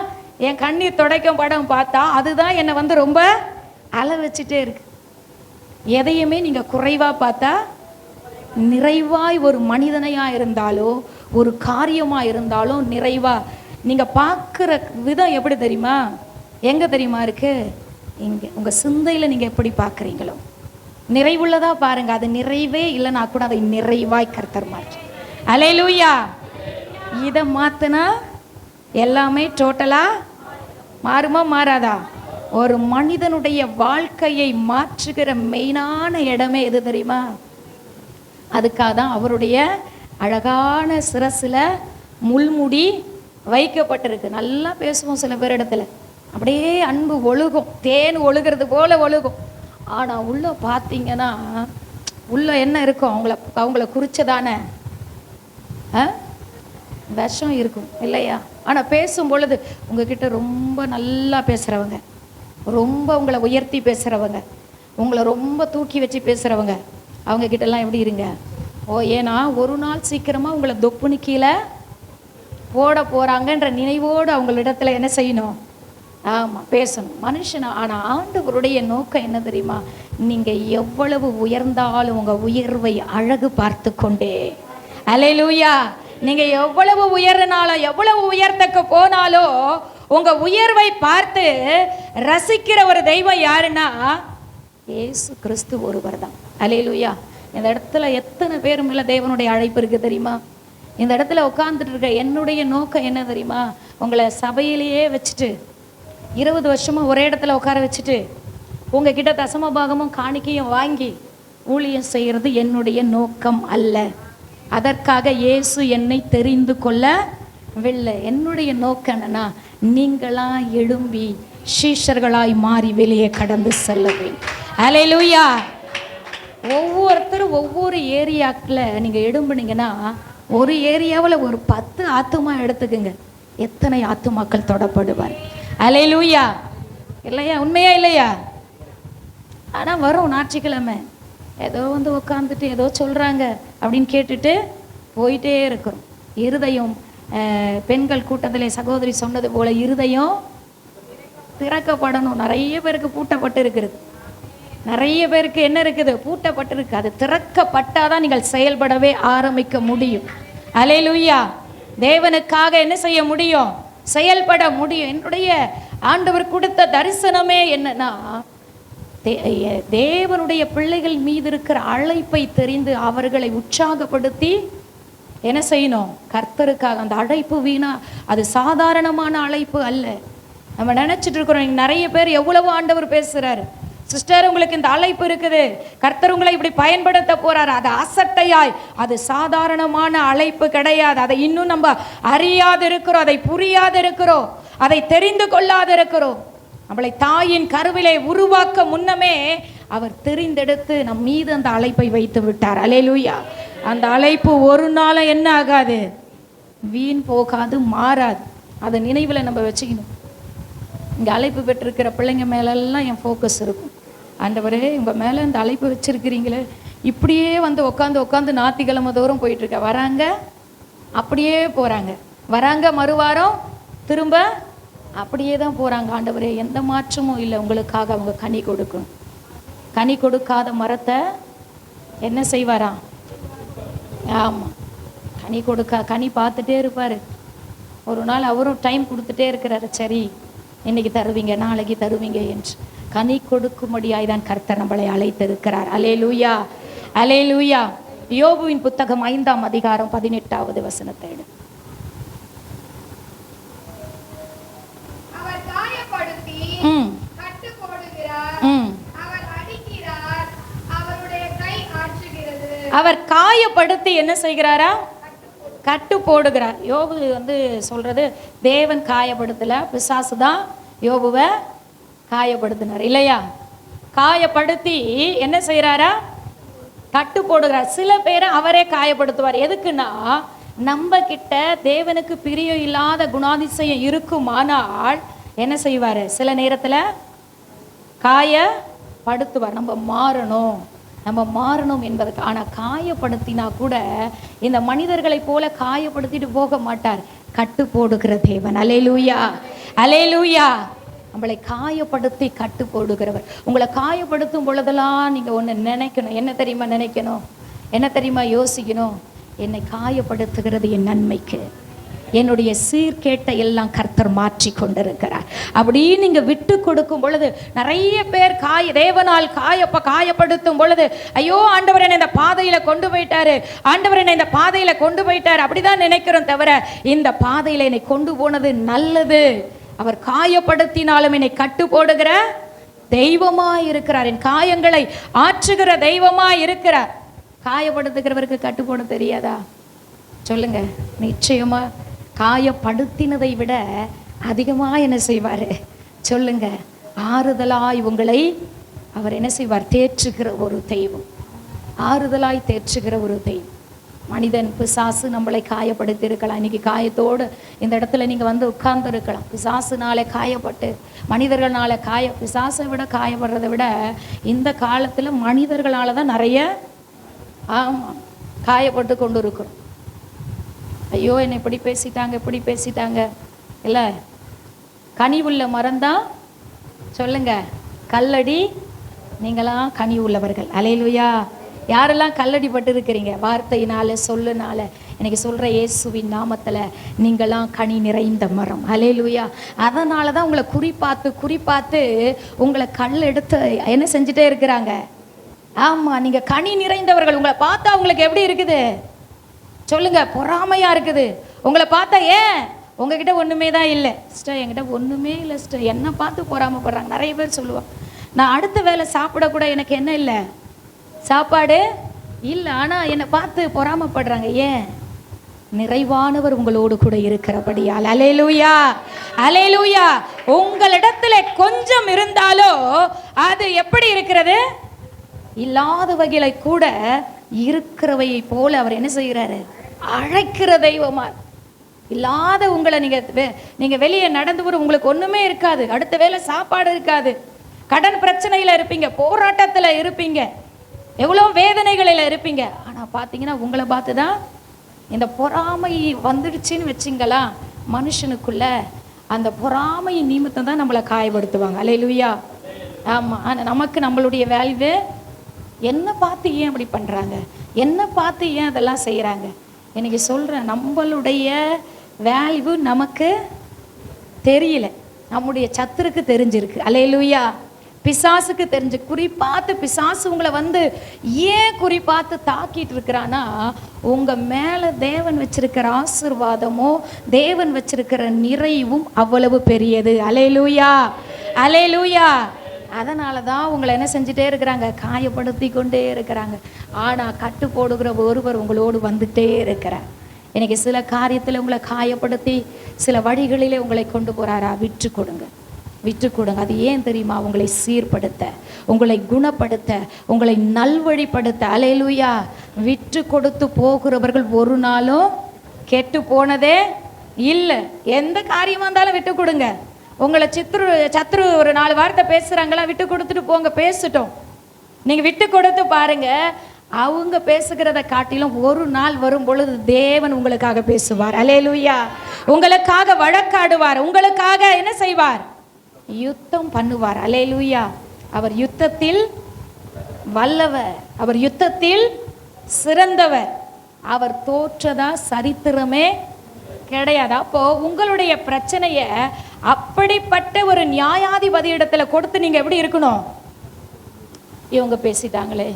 என் கண்ணீர் துடைக்கப்படும் பார்த்தா அதுதான் என்னை வந்து ரொம்ப அழ வச்சுட்டே இருக்கு. எதையுமே நீங்கள் குறைவாக பார்த்தா நிறைவாய் ஒரு மனிதனையாக இருந்தாலோ ஒரு காரியமாக இருந்தாலும் நிறைவாக நீங்கள் பார்க்குற விதம் எப்படி தெரியுமா? எங்கே தெரியுமா இருக்கு? இங்கே உங்கள் சிந்தையில் நீங்கள் எப்படி பார்க்குறீங்களோ நிறைவுள்ளதா பாருங்க. அது நிறைவே இல்லைன்னா கூட அதை நிறைவாய் கர்த்தர் மாற்று. அல்லேலூயா. இதை மாற்றினா எல்லாமே டோட்டலாக மாறுமா மாறாதா? ஒரு மனிதனுடைய வாழ்க்கையை மாற்றுகிற மெயினான இடமே எது தெரியுமா? அதுக்காக தான் அவருடைய அழகான சிரசில் முள்முடி வைக்கப்பட்டிருக்கு. நல்லா பேசுவோம் சில பேர் இடத்துல, அப்படியே அன்பு ஒழுகும், தேன் ஒழுகிறது போல ஒழுகும். ஆனால் உள்ள பார்த்தீங்கன்னா உள்ள என்ன இருக்கும்? அவங்கள குறிச்சதான விஷம் இருக்கும் இல்லையா? ஆனால் பேசும் பொழுது உங்ககிட்ட ரொம்ப நல்லா பேசுகிறவங்க, ரொம்ப உங்களை உயர்த்தி பேசுகிறவங்க, உங்களை ரொம்ப தூக்கி வச்சு பேசுகிறவங்க, அவங்க கிட்டலாம் எப்படி இருங்க? ஏன்னா ஒரு நாள் சீக்கிரமாக உங்களை தொப்புனு கீழே போட போகிறாங்கன்ற நினைவோடு அவங்களிடத்துல என்ன செய்யணும்? ஆமாம், பேசணும் மனுஷனா. ஆனால் ஆண்டவருடைய நோக்கம் என்ன தெரியுமா? நீங்கள் எவ்வளவு உயர்ந்தாலும் உங்கள் உயர்வை அழகு பார்த்து கொண்டே. அல்லேலூயா. நீங்கள் எவ்வளவு உயர்னாலும் எவ்வளவு உயர்த்தக்க போனாலும் உங்கள் உயர்வை பார்த்து ரசிக்கிற ஒரு தெய்வம் யாருன்னா இயேசு கிறிஸ்து ஒருவர் தான். அல்லேலூயா. இந்த இடத்துல எத்தனை பேர் மேலே தேவனுடைய அழைப்பு இருக்குது தெரியுமா? இந்த இடத்துல உட்காந்துட்டு இருக்க என்னுடைய நோக்கம் என்ன தெரியுமா? உங்களை சபையிலேயே வச்சுட்டு 20 வருஷமாக ஒரே இடத்துல உட்கார வச்சுட்டு உங்ககிட்ட தசம பாகமும் காணிக்கையும் வாங்கி ஊழியம் செய்கிறது என்னுடைய நோக்கம் அல்ல. அதற்காக இயேசு என்னை தெரிந்து கொள்ளவில்லை. என்னுடைய நோக்கம் என்னன்னா நீங்களா எழும்பி சீஷர்களாய் மாறி வெளியே கடந்து செல்லவே. அல்லேலூயா. ஒவ்வொருத்தரும் ஒவ்வொரு ஏரியாக்கில் நீங்கள் எழும்புனீங்கன்னா ஒரு ஏரியாவில் ஒரு 10 ஆத்துமா எடுத்துக்குங்க, எத்தனை ஆத்துமாக்கள் தொடப்படுவார். அல்லேலூயா. இல்லையா? உண்மையா இல்லையா? ஆனால் வரும் ஞாயிற்றுக்கிழமை ஏதோ வந்து உட்காந்துட்டு ஏதோ சொல்கிறாங்க அப்படின்னு கேட்டுட்டு போயிட்டே இருக்கிறோம். இருதயம் பெண்கள் கூட்டத்திலே சகோதரி சொன்னது போல இருதயம் திறக்கப்படணும். நிறைய பேருக்கு பூட்டப்பட்டு இருக்கிறது. நிறைய பேருக்கு என்ன இருக்குது? பூட்டப்பட்டிருக்கு. அது திறக்கப்பட்டாதான் நீங்கள் செயல்படவே ஆரம்பிக்க முடியும். அல்லேலூயா. தேவனுக்காக என்ன செய்ய முடியும்? செயல்பட முடியும். என்னுடைய ஆண்டவர் கொடுத்த தரிசனமே என்னன்னா தேவனுடைய பிள்ளைகள் மீது இருக்கிற அழைப்பை தெரிந்து அவர்களை உற்சாகப்படுத்தி என்ன செய்யணும்? கர்த்தருக்காக. அந்த அழைப்பு வீணா, அது சாதாரணமான அழைப்பு அல்ல. நம்ம நினைச்சிட்டு இருக்கிறோம் நிறைய பேர் எவ்வளவு ஆண்டவர் பேசுறாரு, சிஸ்டர் உங்களுக்கு இந்த அழைப்பு இருக்குது, கர்த்தர் உங்களை இப்படி பயன்படுத்த போறாரு, அது அசட்டையாய், அது சாதாரணமான அழைப்பு கிடையாது. அதை இன்னும் நம்ம அறியாது இருக்கிறோம், அதை புரியாது இருக்கிறோம், அதை தெரிந்து கொள்ளாது இருக்கிறோம். நம்மளை தாயின் கருவிலே உருவாக்க முன்னமே அவர் தெரிந்தெடுத்து நம் மீது அந்த அழைப்பை வைத்து விட்டார். அல்லேலூயா. அந்த அழைப்பு ஒரு நாளும் என்ன ஆகாது? வீண் போகாது, மாறாது. அதை நினைவில் நம்ம வச்சுக்கணும். இங்கே அழைப்பு பெற்றிருக்கிற பிள்ளைங்க மேலெல்லாம் என் ஃபோக்கஸ் இருக்கும். ஆண்டவரே உங்கள் மேலே இந்த அழைப்பு வச்சுருக்கிறீங்களே, இப்படியே வந்து உட்காந்து ஞாயிற்றுக்கிழமை தோறும் போயிட்டுருக்க, வராங்க அப்படியே போகிறாங்க, வராங்க மறுவாரம் திரும்ப அப்படியே தான் போகிறாங்க. ஆண்டவரே எந்த மாற்றமும் இல்லை, உங்களுக்காக அவங்க கனி கொடுக்கணும். கனி கொடுக்காத மரத்தை என்ன செய்வாரா? ஆமாம், கனி பார்த்துட்டே இருப்பார். ஒரு நாள் அவரும் டைம் கொடுத்துட்டே இருக்கிறாரு. சரி, இன்னைக்கு தருவீங்க, நாளைக்கு தருவீங்க என்று கனி கொடுக்கும்படியாய் தான் கர்த்தர் நம்மளை அழைத்திருக்கிறார். அல்லேலூயா, அல்லேலூயா. யோபுவின் புத்தகம் 5ஆம் அதிகாரம் 18வது வசனத்தை எடு. அவர் காயப்படுத்தி கட்டு போடுகிறார், அவர் அடிக்கிறார், அவருடைய கை ஆற்றுகிறது. அவர் காயப்படுத்தி என்ன செய்கிறாரா? கட்டு போடுகிறார். யோபு சொல்றது தேவன் காயப்படுத்தல, பிசாசு தான் யோபுவை காயப்படுத்தினார் இல்லையா? காயப்படுத்தி என்ன செய்யறாரா? கட்டு போடுகிறார். சில பேரை அவரே காயப்படுத்துவார். எதுக்குன்னா, நம்ம கிட்ட தேவனுக்கு பிரியம் இல்லாத குணாதிசயம் இருக்குமானால் என்ன செய்வாரு? சில நேரத்துல காயப்படுத்துவார். நம்ம மாறணும் என்பதற்கு. ஆனால் காயப்படுத்தினா கூட இந்த மனிதர்களை போல காயப்படுத்திட்டு போக மாட்டார். கட்டு போடுகிற தேவன். அல்லேலூயா, அல்லேலூயா. நம்மளை காயப்படுத்தி கட்டு போடுகிறவர். உங்களை காயப்படுத்தும் பொழுதெல்லாம் நீங்கள் ஒன்று நினைக்கணும். என்ன தெரியுமா நினைக்கணும்? என்ன தெரியுமா யோசிக்கணும்? என்னை காயப்படுத்துகிறது என் நன்மைக்கு, என்னுடைய சீர்கேட்டை எல்லாம் கர்த்தர் மாற்றி கொண்டிருக்கிறார். அப்படி நீங்க விட்டு கொடுக்கும் பொழுது நிறைய பேர் தேவனால் காயப்படுத்தும் பொழுது, ஐயோ ஆண்டவர் என்னை இந்த பாதையில கொண்டு போயிட்டாரு, ஆண்டவர் என்னை இந்த பாதையில கொண்டு போயிட்டாரு அப்படிதான் நினைக்கிறோம். தவிர இந்த பாதையில என்னை கொண்டு போனது நல்லது. அவர் காயப்படுத்தினாலும் என்னை கட்டு போடுகிற தெய்வமா இருக்கிறார். என் காயங்களை ஆற்றுகிற தெய்வமா இருக்கிறார். காயப்படுத்துகிறவருக்கு கட்டு போட தெரியாதா? சொல்லுங்க. நிச்சயமா காயப்படுத்தினதை விட அதிகமாக என்ன செய்வார்? சொல்லுங்க. ஆறுதலாய் உங்களை அவர் என்ன செய்வார்? தேற்றுகிற ஒரு தெய்வம். ஆறுதலாய் தேற்றுகிற ஒரு தெய்வம். மனிதன் பிசாசு நம்மளை காயப்படுத்தி இருக்கலாம். இன்னைக்கு காயத்தோடு இந்த இடத்துல நீங்கள் உட்கார்ந்து இருக்கலாம். பிசாசுனால காயப்பட்டு, மனிதர்களால பிசாசை விட காயப்படுறதை விட இந்த காலத்தில் மனிதர்களால தான் நிறைய காயப்பட்டு கொண்டு இருக்கிறோம். ஐயோ என்னை இப்படி பேசிட்டாங்க இல்லை. கனி உள்ள மரம்தான் சொல்லுங்க கல்லடி, நீங்களாம் கனி உள்ளவர்கள். அல்லேலூயா. யாரெல்லாம் கல்லடி பட்டு இருக்கிறீங்க? வார்த்தையினால, சொல்லுனால. இன்னைக்கு சொல்கிற இயேசுவின் நாமத்தில் நீங்களாம் கனி நிறைந்த மரம். அல்லேலூயா. அதனால தான் உங்களை குறிப்பாத்து உங்களை கல் எடுத்து என்ன செஞ்சுட்டே இருக்கிறாங்க. ஆமாம், நீங்கள் கனி நிறைந்தவர்கள். உங்களை பார்த்தா உங்களுக்கு எப்படி இருக்குது? சொல்லுங்க. பொறாமையா இருக்குது. உங்களை பார்த்தா ஏன் உங்ககிட்ட ஒண்ணுமே தான் இல்லை சிஸ்டர், என்கிட்ட ஒண்ணுமே இல்லை சிஸ்டர், என்ன பார்த்து பொறாமைப்படுறாங்க. நிறைய பேர் சொல்லுவாங்க, நான் அடுத்த வேளை சாப்பிடக்கூட எனக்கு என்ன இல்லை, சாப்பாடு இல்லை, ஆனால் என்னை பார்த்து பொறாமைப்படுறாங்க. ஏன்? நிறைவானவர் உங்களோடு கூட இருக்கிறபடியால். அல்லேலூயா, அல்லேலூயா. உங்களிடத்துல கொஞ்சம் இருந்தாலோ அது எப்படி இருக்கிறது? இல்லாத வகையில கூட இருக்கிறவையை போல அவர் என்ன செய்கிறாரு? அழைக்கிற தெய்வமா. இல்லாத உங்களை நீங்க வெளியே நடந்து வரும், உங்களுக்கு ஒண்ணுமே இருக்காது, அடுத்த வேளை சாப்பாடு இருக்காது, கடன் பிரச்சனையில இருப்பீங்க, போராட்டத்துல இருப்பீங்க, எவ்வளோ வேதனைகளில் இருப்பீங்க. ஆனா பாத்தீங்கன்னா உங்களை பார்த்துதான் இந்த பொறாமை வந்துடுச்சுன்னு வச்சிங்களா, மனுஷனுக்குள்ள அந்த பொறாமை நிமித்தம் தான் நம்மளை காயப்படுத்துவாங்க. அல்லேலூயா. ஆமா. ஆனா நமக்கு நம்மளுடைய வேல்யூ என்ன பார்த்து ஏன் அப்படி பண்றாங்க, என்ன பார்த்து ஏன் அதெல்லாம் செய்யறாங்க? இன்னைக்கு சொல்றேன், நம்மளுடைய வேல்யூ நமக்கு தெரியல, நம்முடைய சத்துருக்கு தெரிஞ்சிருக்கு. அல்லேலூயா. பிசாசுக்கு தெரிஞ்சு குறிப்பாத்து பிசாசு உங்களை ஏன் குறிப்பாத்து தாக்கிட்டு இருக்கிறான்னா, உங்க மேல தேவன் வச்சிருக்கிற ஆசீர்வாதமோ தேவன் வச்சிருக்கிற நிறைவும் அவ்வளவு பெரியது. அல்லேலூயா, அல்லேலூயா. அதனால தான் உங்களை என்ன செஞ்சுட்டே இருக்கிறாங்க? காயப்படுத்தி கொண்டே இருக்கிறாங்க. ஆனால் கட்டு போடுகிற ஒருவர் உங்களோடு வந்துட்டே இருக்கிறார். இன்னைக்கு சில காரியத்தில் உங்களை காயப்படுத்தி சில வழிகளிலே உங்களை கொண்டு போகிறாரா? விற்று கொடுங்க, விற்று கொடுங்க. அது ஏன் தெரியுமா? உங்களை சீர்படுத்த, உங்களை குணப்படுத்த, உங்களை நல்வழிப்படுத்த. அல்லேலூயா. விற்று கொடுத்து போகிறவர்கள் ஒரு நாளும் கெட்டு போனதே இல்லை. எந்த காரியமாக இருந்தாலும் விட்டு கொடுங்க. உங்களை சத்ரு ஒரு 4 வார்த்தை பேசுறாங்களா, விட்டு கொடுத்துட்டு போங்க, பேசட்டும். நீங்க விட்டு கொடுத்து பாருங்க, அவங்க பேசுகிறத காட்டிலும் ஒரு நாள் வரும் பொழுது தேவன் உங்களுக்காக பேசுவார். அல்லேலூயா. உங்களுக்காக வழக்காடுவார், உங்களுக்காக என்ன செய்வார்? யுத்தம் பண்ணுவார். அல்லேலூயா. அவர் யுத்தத்தில் வல்லவர், அவர் யுத்தத்தில் சிறந்தவர், அவர் தோற்றதா சரித்திரமே கிடையாது. அப்போ உங்களுடைய பிரச்சனைய அப்படிப்பட்ட ஒரு நியாயாதிபதி இடத்துல கொடுத்து நீங்க எப்படி இருக்கணும்? இவங்க பேசிட்டாங்களே,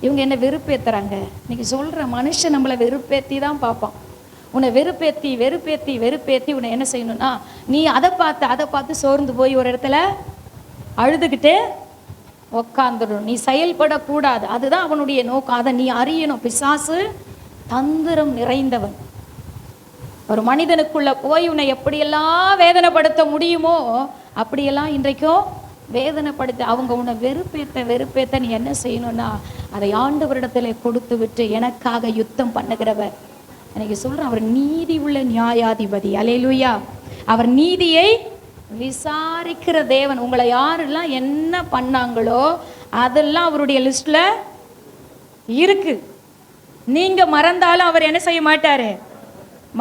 இவங்க என்ன வெறுப்பேத்துறாங்க. இன்னைக்கு சொல்ற மனுஷன் நம்மளை வெறுப்பேத்தி தான் பார்ப்பான். உன்னை வெறுப்பேத்தி வெறுப்பேத்தி வெறுப்பேத்தி உன்னை என்ன செய்யணும்னா, நீ அதை பார்த்து சோர்ந்து போய் ஒரு இடத்துல அழுதுகிட்டு உக்காந்துடணும். நீ செயல்படக்கூடாது. அதுதான் அவனுடைய நோக்கம். அதை நீ அறியணும். பிசாசு தந்திரம் நிறைந்தவன். ஒரு மனிதனுக்குள்ள போய் உன்னை எப்படியெல்லாம் வேதனைப்படுத்த முடியுமோ அப்படியெல்லாம் இன்றைக்கும் வேதனைப்படுத்த அவங்க உன்னை வெறுப்பேத்த நீ என்ன செய்யணும்னா, அதை ஆண்டவரிடத்துல கொடுத்து விட்டு எனக்காக யுத்தம் பண்ணுகிறவர். எனக்கு சொல்றேன், அவர் நீதி உள்ள நியாயாதிபதி. அல்லேலூயா. அவர் நீதியை விசாரிக்கிற தேவன். உங்களை யாரெல்லாம் என்ன பண்ணாங்களோ அதெல்லாம் அவருடைய லிஸ்ட்ல இருக்கு. நீங்க மறந்தாலும் அவர் என்ன செய்ய மாட்டாரு,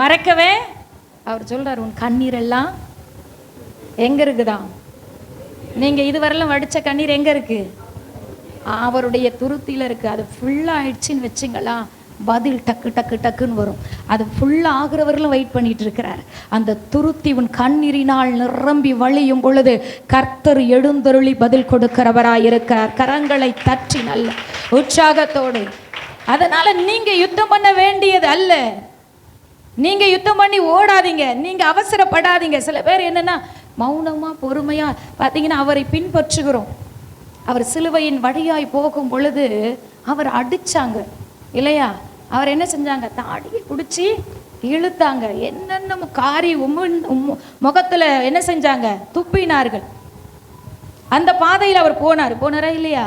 மறக்கவே. அவர் சொல்றாரு, உன் கண்ணீர் எல்லாம் எங்க இருக்குதான்? நீங்க இதுவரையிலும் வடிச்ச கண்ணீர் எங்க இருக்கு? அவருடைய துருத்தியில இருக்கு. அது ஃபுல்லா ஆயிடுச்சுன்னு வச்சுங்களா, பதில் டக்கு டக்கு டக்குன்னு வரும். அது ஃபுல்லா ஆகிறவர்களும் வெயிட் பண்ணிட்டு இருக்கிறார். அந்த துருத்தி உன் கண்ணீரினால் நிரம்பி வழியும் பொழுது கர்த்தர் எழுந்தருளி பதில் கொடுக்கிறவராய் இருக்கிறார். கரங்களை தட்டி நல்ல உற்சாகத்தோடு. அதனால நீங்க யுத்தம் பண்ண வேண்டியது அல்ல. நீங்க யுத்தம் பண்ணி ஓடாதீங்க. நீங்க அவசரப்படாதீங்க. சில பேர் என்னன்னா மௌனமா பொறுமையா பார்த்தீங்கன்னா அவரை பின்பற்றுகிறோம். அவர் சிலுவையின் வழியாய் போகும் பொழுது அவர் அடிச்சாங்க இல்லையா? அவர் என்ன செஞ்சாங்க? தாடியை பிடிச்சி இழுத்தாங்க. என்னென்ன காரி முகத்துல என்ன செஞ்சாங்க? துப்பினார்கள். அந்த பாதையில் அவர் போனாரா இல்லையா?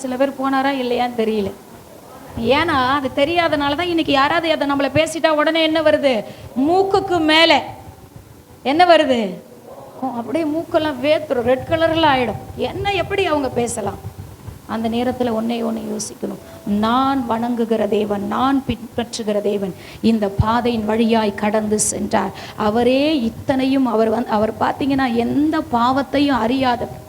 சில பேர் போனாரா இல்லையான்னு தெரியல. ஏன்னா அது தெரியாதனால தான் இன்னைக்கு யாராவது அதை நம்மளை பேசிட்டா உடனே என்ன வருது? மூக்குக்கு மேலே என்ன வருது? அப்படியே மூக்கெல்லாம் வேத்துரும், ரெட் கலர்ல ஆயிடும். என்ன எப்படி அவங்க பேசலாம்? அந்த நேரத்தில் ஒன்னே ஒன்று யோசிக்கணும். நான் வணங்குகிற தேவன், நான் பின்பற்றுகிற தேவன் இந்த பாதையின் வழியாய் கடந்து சென்றார். அவரே இத்தனையும் அவர் பார்த்தீங்கன்னா எந்த பாவத்தையும் அறியாதவர்,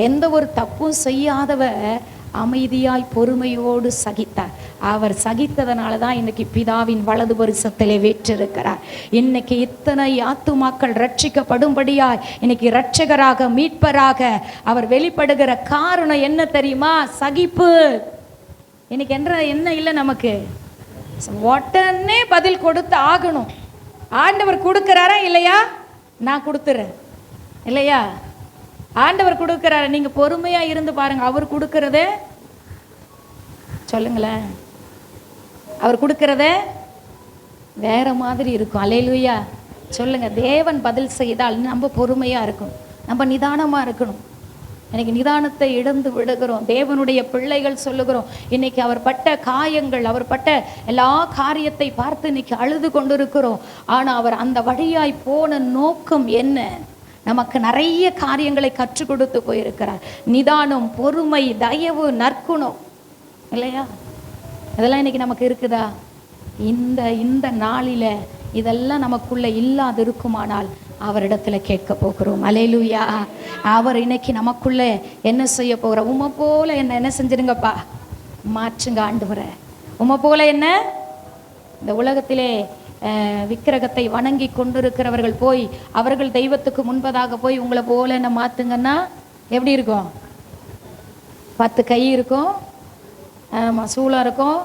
எந்த ஒரு தப்பும் செய்யாதவர் அமைதியாய் பொறுமையோடு சகித்தார். அவர் சகித்ததனால தான் இன்னைக்கு பிதாவின் வலது பரிசத்திலே வீற்றிருக்கிறார். இன்னைக்கு இத்தனை ஆத்துமாக்கள் ரட்சிக்கப்படும்படியாய் இன்னைக்கு இரட்சகராக மீட்பராக அவர் வெளிப்படுகிற காரணம் என்ன தெரியுமா? சகிப்பு. இன்னைக்கு என்ன இல்லை நமக்கு? உடனே பதில் கொடுத்து ஆகணும். ஆண்டவர் கொடுக்கிறாரா இல்லையா? நான் கொடுத்துறேன் இல்லையா? ஆண்டவர் கொடுக்கிறாரு. நீங்க பொறுமையா இருந்து பாருங்க. அவர் கொடுக்கறதே சொல்லுங்களேன், அவர் கொடுக்கறதே வேற மாதிரி இருக்கும். அல்லேலூயா சொல்லுங்க. தேவன் பதில் செய்தால் நம்ம பொறுமையா இருக்கணும், நம்ம நிதானமா இருக்கணும். இன்னைக்கு நிதானத்தை இழந்து விடுகிறோம். தேவனுடைய பிள்ளைகள் சொல்லுகிறோம், இன்னைக்கு அவர் பட்ட காயங்கள், அவர் பட்ட எல்லா காரியத்தை பார்த்து இன்னைக்கு அழுது கொண்டிருக்கிறோம். ஆனா அவர் அந்த வழியாய் போன நோக்கம் என்ன? நமக்கு நிறைய காரியங்களை கற்றுக் கொடுத்து போயிருக்கிறார். நிதானம், பொறுமை, தயவு, நற்குணம் இல்லையா? இதெல்லாம் இன்னைக்கு நமக்கு இருக்குதா? இந்த நாளில இதெல்லாம் நமக்குள்ள இல்லாது இருக்குமானால் அவரிடத்துல கேட்க போகிறோம். அல்லேலூயா. அவர் இன்னைக்கு நமக்குள்ள என்ன செய்ய போகிற? உம்மை போல என்ன செஞ்சிருங்கப்பா, மாற்றுங்க ஆண்டவரே. உம்மை போல என்ன இந்த உலகத்திலே விக்கிரகத்தை வணங்கி கொண்டிருக்கிறவர்கள் போய் அவர்கள் தெய்வத்துக்கு முன்பதாக போய் உங்களை போல என்ன மாத்துங்கன்னா எப்படி இருக்கும்? 10 கை இருக்கும், சூளம் இருக்கும்,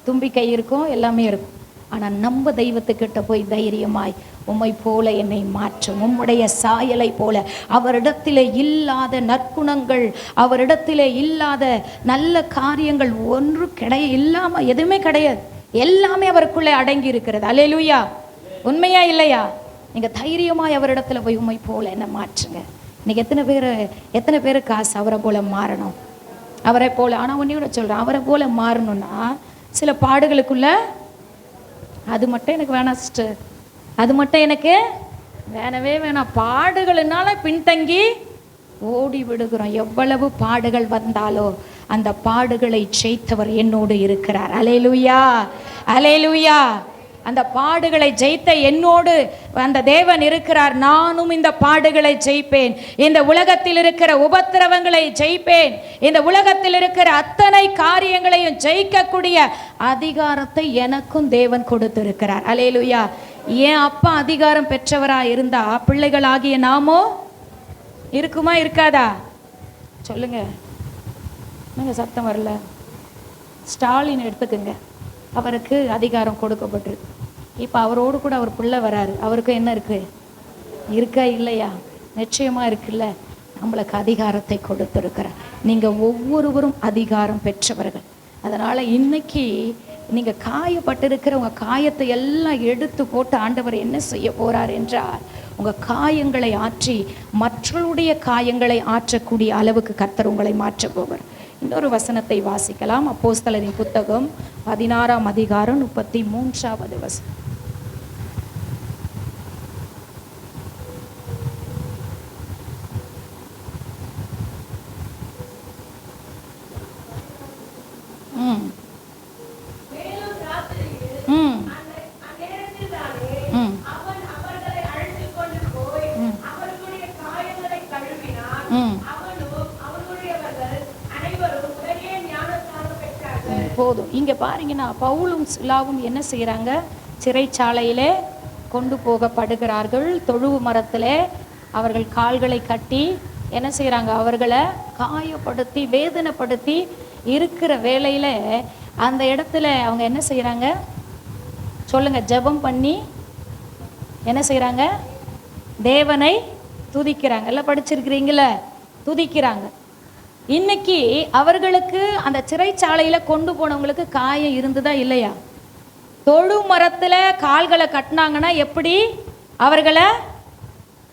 தும்பி கை இருக்கும், எல்லாமே இருக்கும். ஆனால் நம்ம தெய்வத்துக்கிட்ட போய் தைரியமாய் உம்மை போல என்னை மாற்றும், உம்முடைய சாயலை போல. அவரிடத்திலே இல்லாத நற்குணங்கள், அவரிடத்திலே இல்லாத நல்ல காரியங்கள் ஒன்று இல்லாம எதுவுமே கிடையாது. எல்லாமே அவருக்குள்ளே அடங்கி இருக்கிறது. அல்லேலூயா. உண்மையா இல்லையா? நீங்க தைரியமாய் அவரிடத்துல போய் உம்மை போல என்ன மாற்றுங்க. இன்னைக்கு எத்தனை பேருக்கு ஆசை அவரை போல மாறணும், அவரை போல. ஆனா ஒன்னையோட சொல்றேன், அவரை போல மாறணும்னா சில பாடுகளுக்குள்ள அது மட்டும் எனக்கு வேணாம் சிஸ்டர், அது மட்டும் எனக்கு வேணவே வேணாம். பாடுகளினால பின்தங்கி ஓடி விடுகிறோம். எவ்வளவு பாடுகள் வந்தாலோ அந்த பாடுகளை ஜெயித்தவர் என்னோடு இருக்கிறார். அல்லேலூயா, அல்லேலூயா, அந்த பாடுகளை ஜெயித்த என்னோடு அந்த தேவன் இருக்கிறார். நானும் இந்த பாடுகளை ஜெயிப்பேன், இந்த உலகத்தில் இருக்கிற உபத்திரவங்களை ஜெயிப்பேன், இந்த உலகத்தில் இருக்கிற அத்தனை காரியங்களையும் ஜெயிக்கக்கூடிய அதிகாரத்தை எனக்கும் தேவன் கொடுத்திருக்கிறார். அல்லேலூயா. ஏன் அப்பா அதிகாரம் பெற்றவரா இருந்தா பிள்ளைகளாகிய நாமோ இருக்குமா இருக்காதா? சொல்லுங்க. நீங்க சத்தம் வரல. ஸ்டாலின் எடுத்துக்குங்க, அவருக்கு அதிகாரம் கொடுக்கப்பட்டிருக்கு. இப்போ அவரோடு கூட அவர் பிள்ளை வராரு, அவருக்கு என்ன இருக்கு? இருக்கா இல்லையா? நிச்சயமா இருக்குல்ல. நம்மளுக்கு அதிகாரத்தை கொடுத்திருக்கிறார். நீங்க ஒவ்வொருவரும் அதிகாரம் பெற்றவர்கள். அதனால இன்னைக்கு நீங்க காயப்பட்டிருக்கிற உங்க காயத்தை எல்லாம் எடுத்து போட்டு ஆண்டவர் என்ன செய்ய போறார் என்றால், உங்க காயங்களை ஆற்றி மற்றவருடைய காயங்களை ஆற்றக்கூடிய அளவுக்கு கர்த்தர் உங்களை மாற்ற போவார். இன்னொரு வசனத்தை வாசிக்கலாம். அப்போஸ்தலரின் புத்தகம் 16ஆம் அதிகாரம் 33வது வசனம். போதும். இங்க பாருங்கன்னா பவுலும் சிலாவும் என்ன செய்யறாங்க? சிறைச்சாலையிலே கொண்டு போகப்படுகிறார்கள். தொழுவு மரத்திலே அவர்கள் கால்களை கட்டி என்ன செய்யறாங்க? அவர்களை காயப்படுத்தி வேதனைப்படுத்தி இருக்கிற வேளையில அந்த இடத்துல அவங்க என்ன செய்யறாங்க? சொல்லுங்க. ஜெபம் பண்ணி என்ன செய்யறாங்க? தேவனை துதிக்கிறாங்க. எல்லாம் படிச்சிருக்கிறீங்கள? துதிக்கிறாங்க. இன்னைக்கு அவர்களுக்கு அந்த சிறைச்சாலையில கொண்டு போனவங்களுக்கு காயம் இருந்ததா இல்லையா? தொழு மரத்துல கால்களை கட்டினாங்கன்னா எப்படி அவர்களை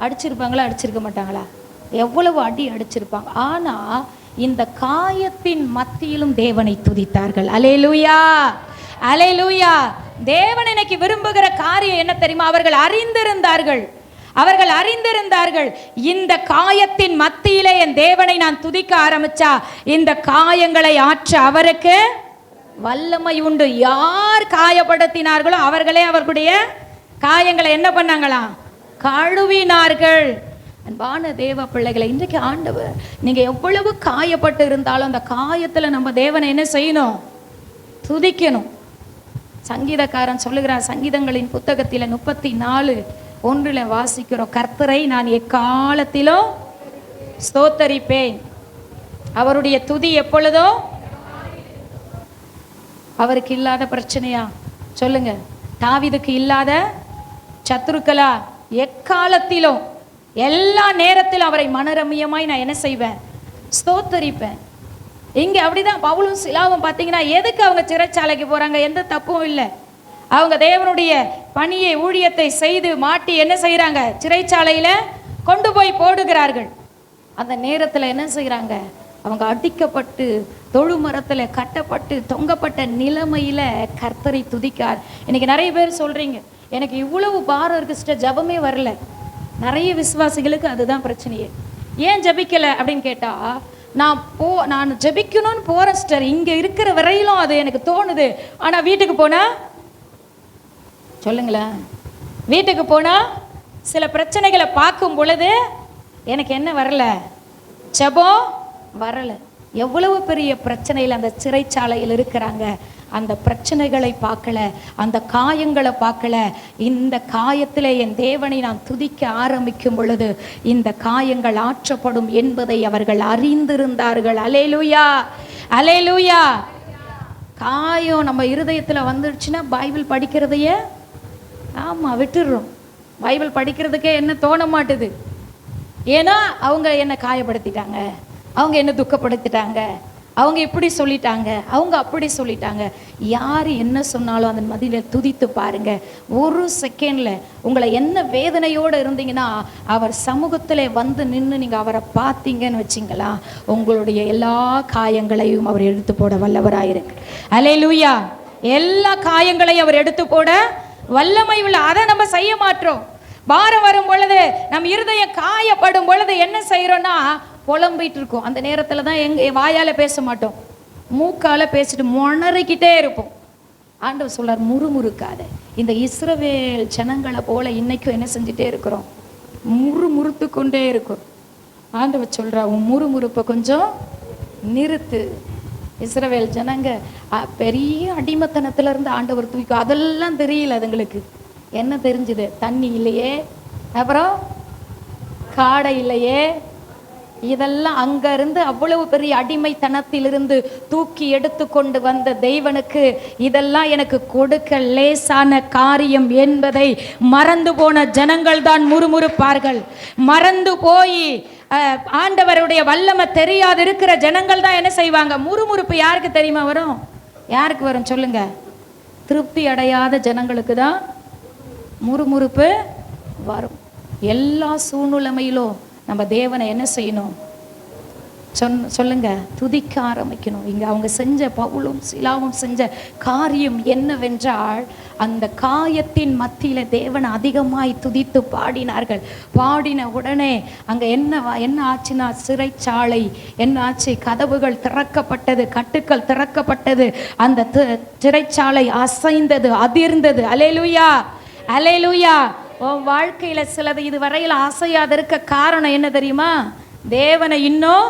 அடிச்சிருப்பாங்களா? அடிச்சிருக்க மாட்டாங்களா? எவ்வளவு அடி அடிச்சிருப்பாங்க. ஆனா இந்த காயத்தின் மத்தியிலும் தேவனை துதித்தார்கள். அல்லேலூயா, அல்லேலூயா. தேவன் இன்னைக்கு விரும்புகிற காரியம் என்ன தெரியுமா? அவர்கள் அறிந்திருந்தார்கள், இந்த காயத்தின் மத்தியிலே என் தேவனை நான் துதிக்க ஆரம்பிச்சா இந்த காயங்களை ஆற்ற அவருக்கு வல்லமை உண்டு. யார் காயப்படுத்தினார்களோ அவர்களே அவர்களுடைய காயங்களை என்ன பண்ணாங்களாம்? கழுவினார்கள். அன்பான தேவ பிள்ளைகளை, இன்றைக்கு ஆண்டவர் நீங்க எவ்வளவு காயப்பட்டு இருந்தாலும் அந்த காயத்துல நம்ம தேவனை என்ன செய்யணும்? துதிக்கணும். சங்கீதக்காரன் சொல்லுகிறார், சங்கீதங்களின் புத்தகத்தில் 34:1 வாசிக்கிறோம், கர்த்தரை நான் எக்காலத்திலும் ஸ்தோத்தரிப்பேன், அவருடைய துதி எப்பொழுதோ. அவருக்கு இல்லாத பிரச்சனையா? சொல்லுங்க. தாவீதுக்கு இல்லாத சத்துருக்களா? எக்காலத்திலும் எல்லா நேரத்திலும் அவரை மனரமியமாய் நான் என்ன செய்வேன்? ஸ்தோத்தரிப்பேன். இங்க அப்படிதான் பவுலும் சிலாவும் பார்த்தீங்கன்னா, எதுக்கு அவங்க சிறைச்சாலைக்கு போறாங்க? எந்த தப்பும் இல்லை. அவங்க தேவனுடைய பணியை ஊழியத்தை செய்து மாட்டி என்ன செய்யறாங்க? சிறைச்சாலையில கொண்டு போய் போடுகிறார்கள். அந்த நேரத்துல என்ன செய்யறாங்க? அவங்க அடிக்கப்பட்டு தொழு மரத்துல கட்டப்பட்டு தொங்கப்பட்ட நிலைமையில கர்த்தரை துதிக்கார். இன்னைக்கு நிறைய பேர் சொல்றீங்க, எனக்கு இவ்வளவு பாரம் இருக்கு சிஸ்டர், ஜபமே வரல. நிறைய விசுவாசிகளுக்கு அதுதான் பிரச்சனையே. ஏன் ஜபிக்கல அப்படின்னு கேட்டா, நான் ஜபிக்கணும்னு போறேன் சிஸ்டர், இங்க இருக்கிற வரையிலும் அது எனக்கு தோணுது. ஆனா வீட்டுக்கு போனா, சொல்லுங்களேன், வீட்டுக்கு போனா சில பிரச்சனைகளை பார்க்கும் பொழுது எனக்கு என்ன வரல? ஜெபம் வரல. எவ்வளவு பெரிய பிரச்சனையில் அந்த சிறைச்சாலையில் இருக்கிறாங்க. அந்த பிரச்சனைகளை பார்க்கல, அந்த காயங்களை பார்க்கல. இந்த காயத்திலே என் தேவனை நான் துதிக்க ஆரம்பிக்கும் பொழுது இந்த காயங்கள் ஆற்றப்படும் என்பதை அவர்கள் அறிந்திருந்தார்கள். அல்லேலூயா, அல்லேலூயா. காயம் நம்ம இருதயத்துல வந்துடுச்சுன்னா பைபிள் படிக்கிறதையே விட்டுடுறோம். பைபிள் படிக்கிறதுக்கே என்ன தோண மாட்டுது. ஏன்னா அவங்க என்ன காயப்படுத்திட்டாங்க, அவங்க என்ன துக்கப்படுத்திட்டாங்க, அவங்க இப்படி சொல்லிட்டாங்க, அவங்க அப்படி சொல்லிட்டாங்க. யார் என்ன சொன்னாலும் அந்த மதியில துதித்து பாருங்க. ஒரு செகண்ட்ல உங்களை என்ன வேதனையோடு இருந்தீங்கன்னா அவர் சமூகத்தில் வந்து நின்று நீங்கள் அவரை பார்த்தீங்கன்னு வச்சிங்களா, உங்களுடைய எல்லா காயங்களையும் அவர் எடுத்து போட வல்லவராயிருக்கு. அல்லேலூயா. எல்லா காயங்களையும் அவர் எடுத்து போட வல்லமை உள்ள. அதை நம்ம செய்ய மாட்டோம். பாரம் வரும் பொழுது நம் இருதயம் காயப்படும் பொழுது என்ன செய்யறோம்னா புலம்பிட்டு இருக்கோம். அந்த நேரத்துல தான் வாயால பேச மாட்டோம், மூக்கால பேசிட்டு முணறிக்கிட்டே இருப்போம். ஆண்டவர் சொல்றார், முறுமுறுக்காத. இந்த இஸ்ரவேல் ஜனங்களை போல இன்னைக்கும் என்ன செஞ்சுட்டே இருக்கிறோம்? முறுமுறுத்து கொண்டே இருக்கும். ஆண்டவர் சொல்றா, உன் முறுமுறுப்பை கொஞ்சம் நிறுத்து. இஸ்ரவேல் ஜனங்க பெரிய அடிமத்தனத்துல இருந்து ஆண்டவர் தூக்கி, அதெல்லாம் தெரியல அதுங்களுக்கு. என்ன தெரிஞ்சுது? தண்ணி இல்லையே, அப்புறம் காடை இல்லையே, இதெல்லாம் அங்க இருந்து அவ்வளவு பெரிய அடிமைத்தனத்திலிருந்து தூக்கி எடுத்து கொண்டு வந்த தெய்வனுக்கு இதெல்லாம் எனக்கு கொடுக்க லேசான காரியம் என்பதை மறந்து போன ஜனங்கள் தான் முறுமுறுப்பார்கள். மறந்து போய் ஆண்டவருடைய வல்லமை தெரியாது இருக்கிற ஜனங்கள் தான் என்ன செய்வாங்க? முறுமுறுப்பு யாருக்கு தெரியுமா வரும்? யாருக்கு வரும் சொல்லுங்க? திருப்தி அடையாத ஜனங்களுக்கு தான் முறுமுறுப்பு வரும். எல்லா சூழ்நிலைமையிலும் நம்ம தேவனை என்ன செய்யணும்? சொல்லுங்க, துதிக்க ஆரம்பிக்கணும். இங்க அவங்க செஞ்ச, பவுலும் சிலாவும் செஞ்ச காரியம் என்னவென்றால், அந்த காயத்தின் மத்தியில தேவனை அதிகமாய் துதித்து பாடினார்கள். பாடின உடனே அங்க என்ன ஆச்சுன்னா, சிறைச்சாலை என்ன ஆச்சு? கதவுகள் திறக்கப்பட்டது, கட்டுக்கள் திறக்கப்பட்டது. அந்த சிறைச்சாலை அசைந்தது, அதிர்ந்தது. அல்லேலூயா, அல்லேலூயா. உன் வாழ்க்கையில சிலது இதுவரையில் அசையாத இருக்க காரணம் என்ன தெரியுமா? தேவனை இன்னும்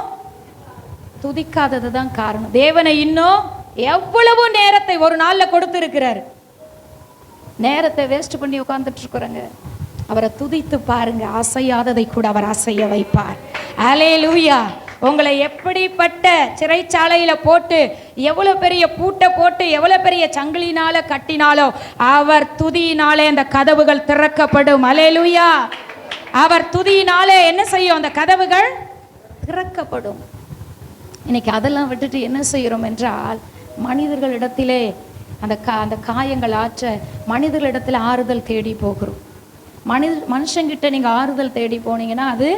துதிக்காதது தான் காரணம். தேவனை இன்னும் எவ்வளவு நேரத்தை ஒரு நாள்ல கொடுத்து இருக்கிறார். நேரத்தை வேஸ்ட் பண்ணி உட்கார்ந்துட்டு இருக்கிறாங்க. அவரை துதித்து பாருங்க, அசையாததை கூட அவர் அசைய வைப்பார். அல்லேலூயா. உங்களை எப்படிப்பட்ட சிறைச்சாலையில போட்டு, எவ்வளவு பெரிய பூட்டை போட்டு, எவ்வளவு பெரிய சங்கிலினால கட்டினாலோ, அவர் துதியினாலே அந்த கதவுகள் திறக்கப்படும். அல்லேலூயா. அவர் துதியினாலே என்ன செய்யும்? அந்த கதவுகள் திறக்கப்படும். இன்னைக்கு அதெல்லாம் விட்டுட்டு என்ன செய்கிறோம் என்றால், மனிதர்களிடத்திலே அந்த காயங்கள் ஆற்ற மனிதர்களிடத்தில் ஆறுதல் தேடி போகிறோம். மனுஷங்கிட்ட நீங்கள் ஆறுதல் தேடி போனீங்கன்னா அது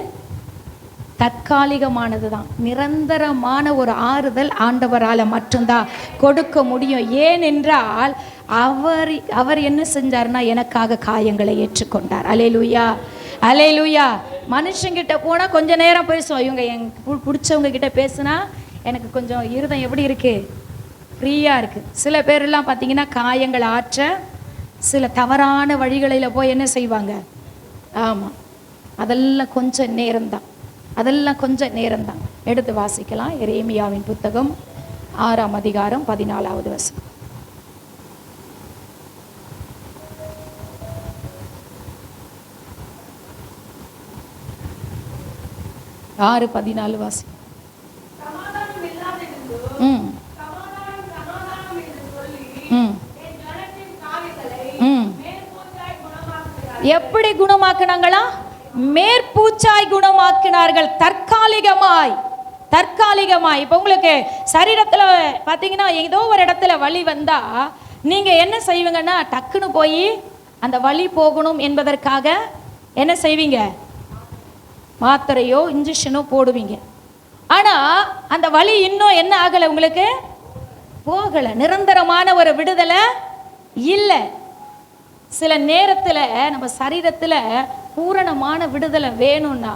தற்காலிகமானது தான். நிரந்தரமான ஒரு ஆறுதல் ஆண்டவரால் மட்டும்தான் கொடுக்க முடியும். ஏனென்றால் அவர் என்ன செஞ்சார்னா, எனக்காக காயங்களை ஏற்றுக்கொண்டார். அல்லேலூயா, அல்லேலூயா. மனுஷங்கிட்ட போனால் கொஞ்ச நேரம் பேசுவோம். இவங்க பிடிச்சவங்க கிட்ட பேசுனா எனக்கு கொஞ்சம் இருதயம் எப்படி இருக்கு? ஃப்ரீயாக இருக்கு. சில பேரெல்லாம் பார்த்தீங்கன்னா காயங்கள் ஆற்ற சில தவறான வழிகளில் போய் என்ன செய்வாங்க? ஆமாம், அதெல்லாம் கொஞ்சம் நேரம்தான், அதெல்லாம் கொஞ்சம் நேரம்தான். எடுத்து வாசிக்கலாம். எரேமியாவின் புத்தகம் 6ஆம் அதிகாரம் 14வது வசனம். 6:14 வாசி. எப்படி குணமாக்குனாங்களா? மேற்பூச்சாய் குணமாக்கினார்கள். தற்காலிகமாய், தற்காலிகமாய். இப்போ உங்களுக்கு சரீரத்துல பாத்தீங்கன்னா ஏதோ ஒரு இடத்துல வலி வந்தா நீங்க என்ன செய்வீங்கன்னா, டக்குன்னு போய் அந்த வலி போகணும் என்பதற்காக என்ன செய்வீங்க? மாத்திரையோ இன்ஜெக்ஷனோ போடுவீங்க. ஆனா அந்த வலி இன்னும் என்ன ஆகலை? உங்களுக்கு போகலை. நிரந்தரமான ஒரு விடுதலை இல்லை. சில நேரத்தில் நம்ம சரீரத்தில் பூரணமான விடுதலை வேணும்னா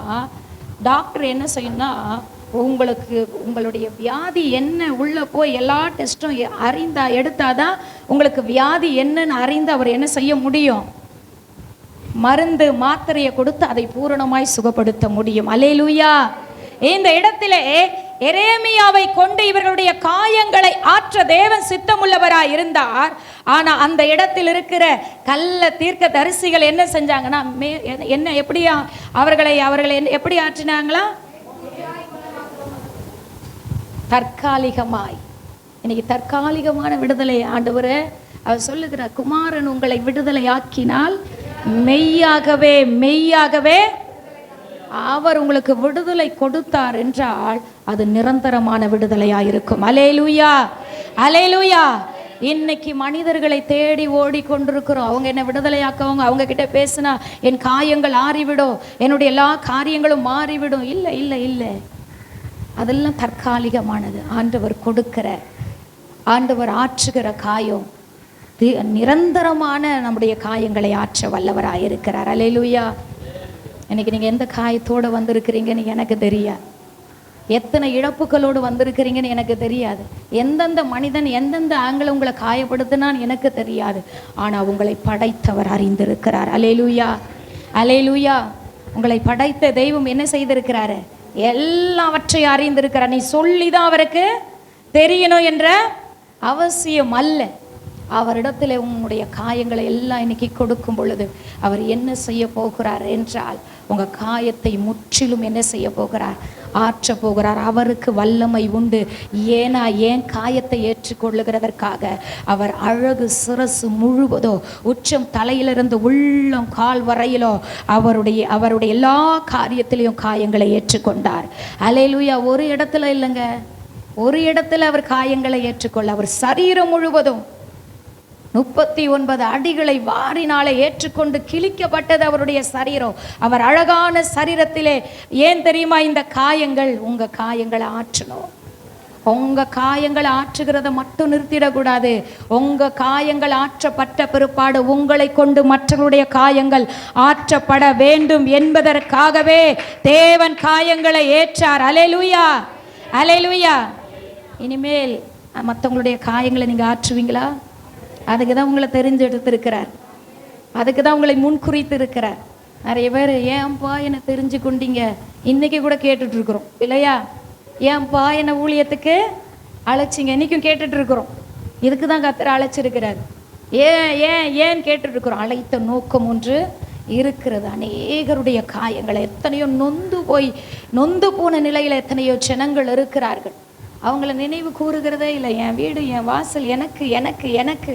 டாக்டர் என்ன செய்யணும்னா, உங்களுக்கு உங்களுடைய வியாதி என்ன உள்ள போய் எல்லா டெஸ்ட்டும் எடுத்தாதான் உங்களுக்கு வியாதி என்னன்னு அறிந்து அவர் என்ன செய்ய முடியும்? மருந்து மாத்திரையை கொடுத்து அதை பூரணமாய் சுகப்படுத்த முடியும். அல்லேலூயா. இந்த இடத்திலே எரேமியாவை கொண்டு இவர்களுடைய காயங்களை ஆற்ற தேவன் சித்தமுள்ளவராய் இருந்தார். ஆனா அந்த இடத்தில் இருக்கிற கள்ள தீர்க்க தரிசிகள் என்ன செஞ்சாங்கன்னா, என்ன எப்படி அவர்களை எப்படி ஆற்றினாங்களா? தற்காலிகமாய். இன்னைக்கு தற்காலிகமான விடுதலை ஆண்டவரே அவர் சொல்லுகிறார், குமாரன் உங்களை விடுதலை ஆக்கினால் மெய்யாகவே மெய்யாகவே அவர் உங்களுக்கு விடுதலை கொடுத்தார் என்றால் அது நிரந்தரமான விடுதலையாயிருக்கும். அல்லேலூயா, அல்லேலூயா. இன்னைக்கு மனிதர்களை தேடி ஓடிக்கொண்டிருக்கிறோம். அவங்க என்ன விடுதலையாக்கவங்க, அவங்க கிட்ட பேசினா என் காயங்கள் ஆறிவிடும், என்னுடைய எல்லா காரியங்களும் மாறிவிடும். இல்லை இல்லை இல்லை, அதெல்லாம் தற்காலிகமானது. ஆண்டவர் கொடுக்கிற, ஆண்டவர் ஆற்றுகிற காயம் நிரந்தரமான நம்முடைய காயங்களை ஆற்ற வல்லவராக இருக்கிறார். அல்லேலூயா. இன்னைக்கு நீங்கள் எந்த காயத்தோடு வந்திருக்கிறீங்கன்னு எனக்கு தெரியாது. எத்தனை இழப்புகளோடு வந்திருக்கிறீங்கன்னு எனக்கு தெரியாது. எந்தெந்த மனிதன் எந்தெந்த ஆங்கிள் உங்களை காயப்படுத்தினான்னு எனக்கு தெரியாது. ஆனால் உங்களை படைத்தவர் அறிந்திருக்கிறார். அல்லேலூயா, அல்லேலூயா. உங்களை படைத்த தெய்வம் என்ன செய்திருக்கிறாரு? எல்லாவற்றையும் அறிந்திருக்கிறார். நீ சொல்லிதான் அவருக்கு தெரியணும் என்ற அவசியம் அல்ல. அவரிடத்துல உன்னுடைய காயங்களை எல்லாம் இன்னைக்கு கொடுக்கும் பொழுது அவர் என்ன செய்ய போகிறார் என்றால், உங்க காயத்தை முற்றிலும் என்ன செய்ய போகிறார்? ஆற்ற போகிறார். அவருக்கு வல்லமை உண்டு. ஏன்னா என் காயத்தை ஏற்றுக்கொள்ளுகிறதற்காக அவர் அழகு சிரசு முழுவதோ, உச்சம் தலையிலிருந்து உள்ளம் கால் வரையிலோ அவருடைய எல்லா காரியத்திலையும் காயங்களை ஏற்றுக்கொண்டார். அல்லேலூயா. ஒரு இடத்துல இல்லைங்க, ஒரு இடத்துல அவர் காயங்களை ஏற்றுக்கொள்ள, அவர் சரீரம் முழுவதும் 39 அடிகளை வாரினாலே ஏற்றுக்கொண்டு கிழிக்கப்பட்டது அவருடைய சரீரம். அவர் அழகான சரீரத்திலே, ஏன் தெரியுமா இந்த காயங்கள்? உங்க காயங்களை ஆற்றணும். உங்க காயங்களை ஆற்றுகிறத மட்டும் நிறுத்திடக்கூடாது. உங்க காயங்கள் ஆற்றப்பட்ட பிற்பாடு உங்களை கொண்டு மற்றவருடைய காயங்கள் ஆற்றப்பட வேண்டும் என்பதற்காகவே தேவன் காயங்களை ஏற்றார். அல்லேலூயா, அல்லேலூயா. இனிமேல் மற்றவங்களுடைய காயங்களை நீங்க ஆற்றுவீங்களா? அதுக்கு தான் உங்களை தெரிஞ்செடுத்திருக்கிறார். அதுக்கு தான் உங்களை முன்குறித்து இருக்கிறார். நிறைய பேர் ஏன்பா என்னை தெரிஞ்சு கொண்டீங்க இன்னைக்கு கூட கேட்டுட்டு இருக்கிறோம் இல்லையா? ஏன்பா என்னை ஊழியத்துக்கு அழைச்சிங்க இன்னைக்கும் கேட்டுட்டு இருக்கிறோம். இதுக்கு தான் கர்த்தர் அழைச்சிருக்கிறார். ஏன் கேட்டுட்டு இருக்கிறோம்? அழைத்த நோக்கம் ஒன்று இருக்கிறது. அநேகருடைய காயங்களை, எத்தனையோ நொந்து போன நிலையில் எத்தனையோ ஜனங்கள் இருக்கிறார்கள். அவங்கள நினைவு கூறுகிறதே இல்லை. என் வீடு, என் வாசல், எனக்கு எனக்கு எனக்கு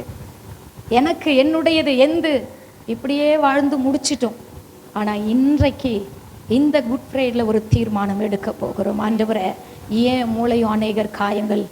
எனக்கு என்னுடையது எந்து, இப்படியே வாழ்ந்து முடிச்சிட்டோம். ஆனால் இன்றைக்கு இந்த குட் ஃப்ரைடேல ஒரு தீர்மானம் எடுக்க போகிறோம். ஆண்டவரே, ஏன் மூளையும் அநேகர் காயங்கள்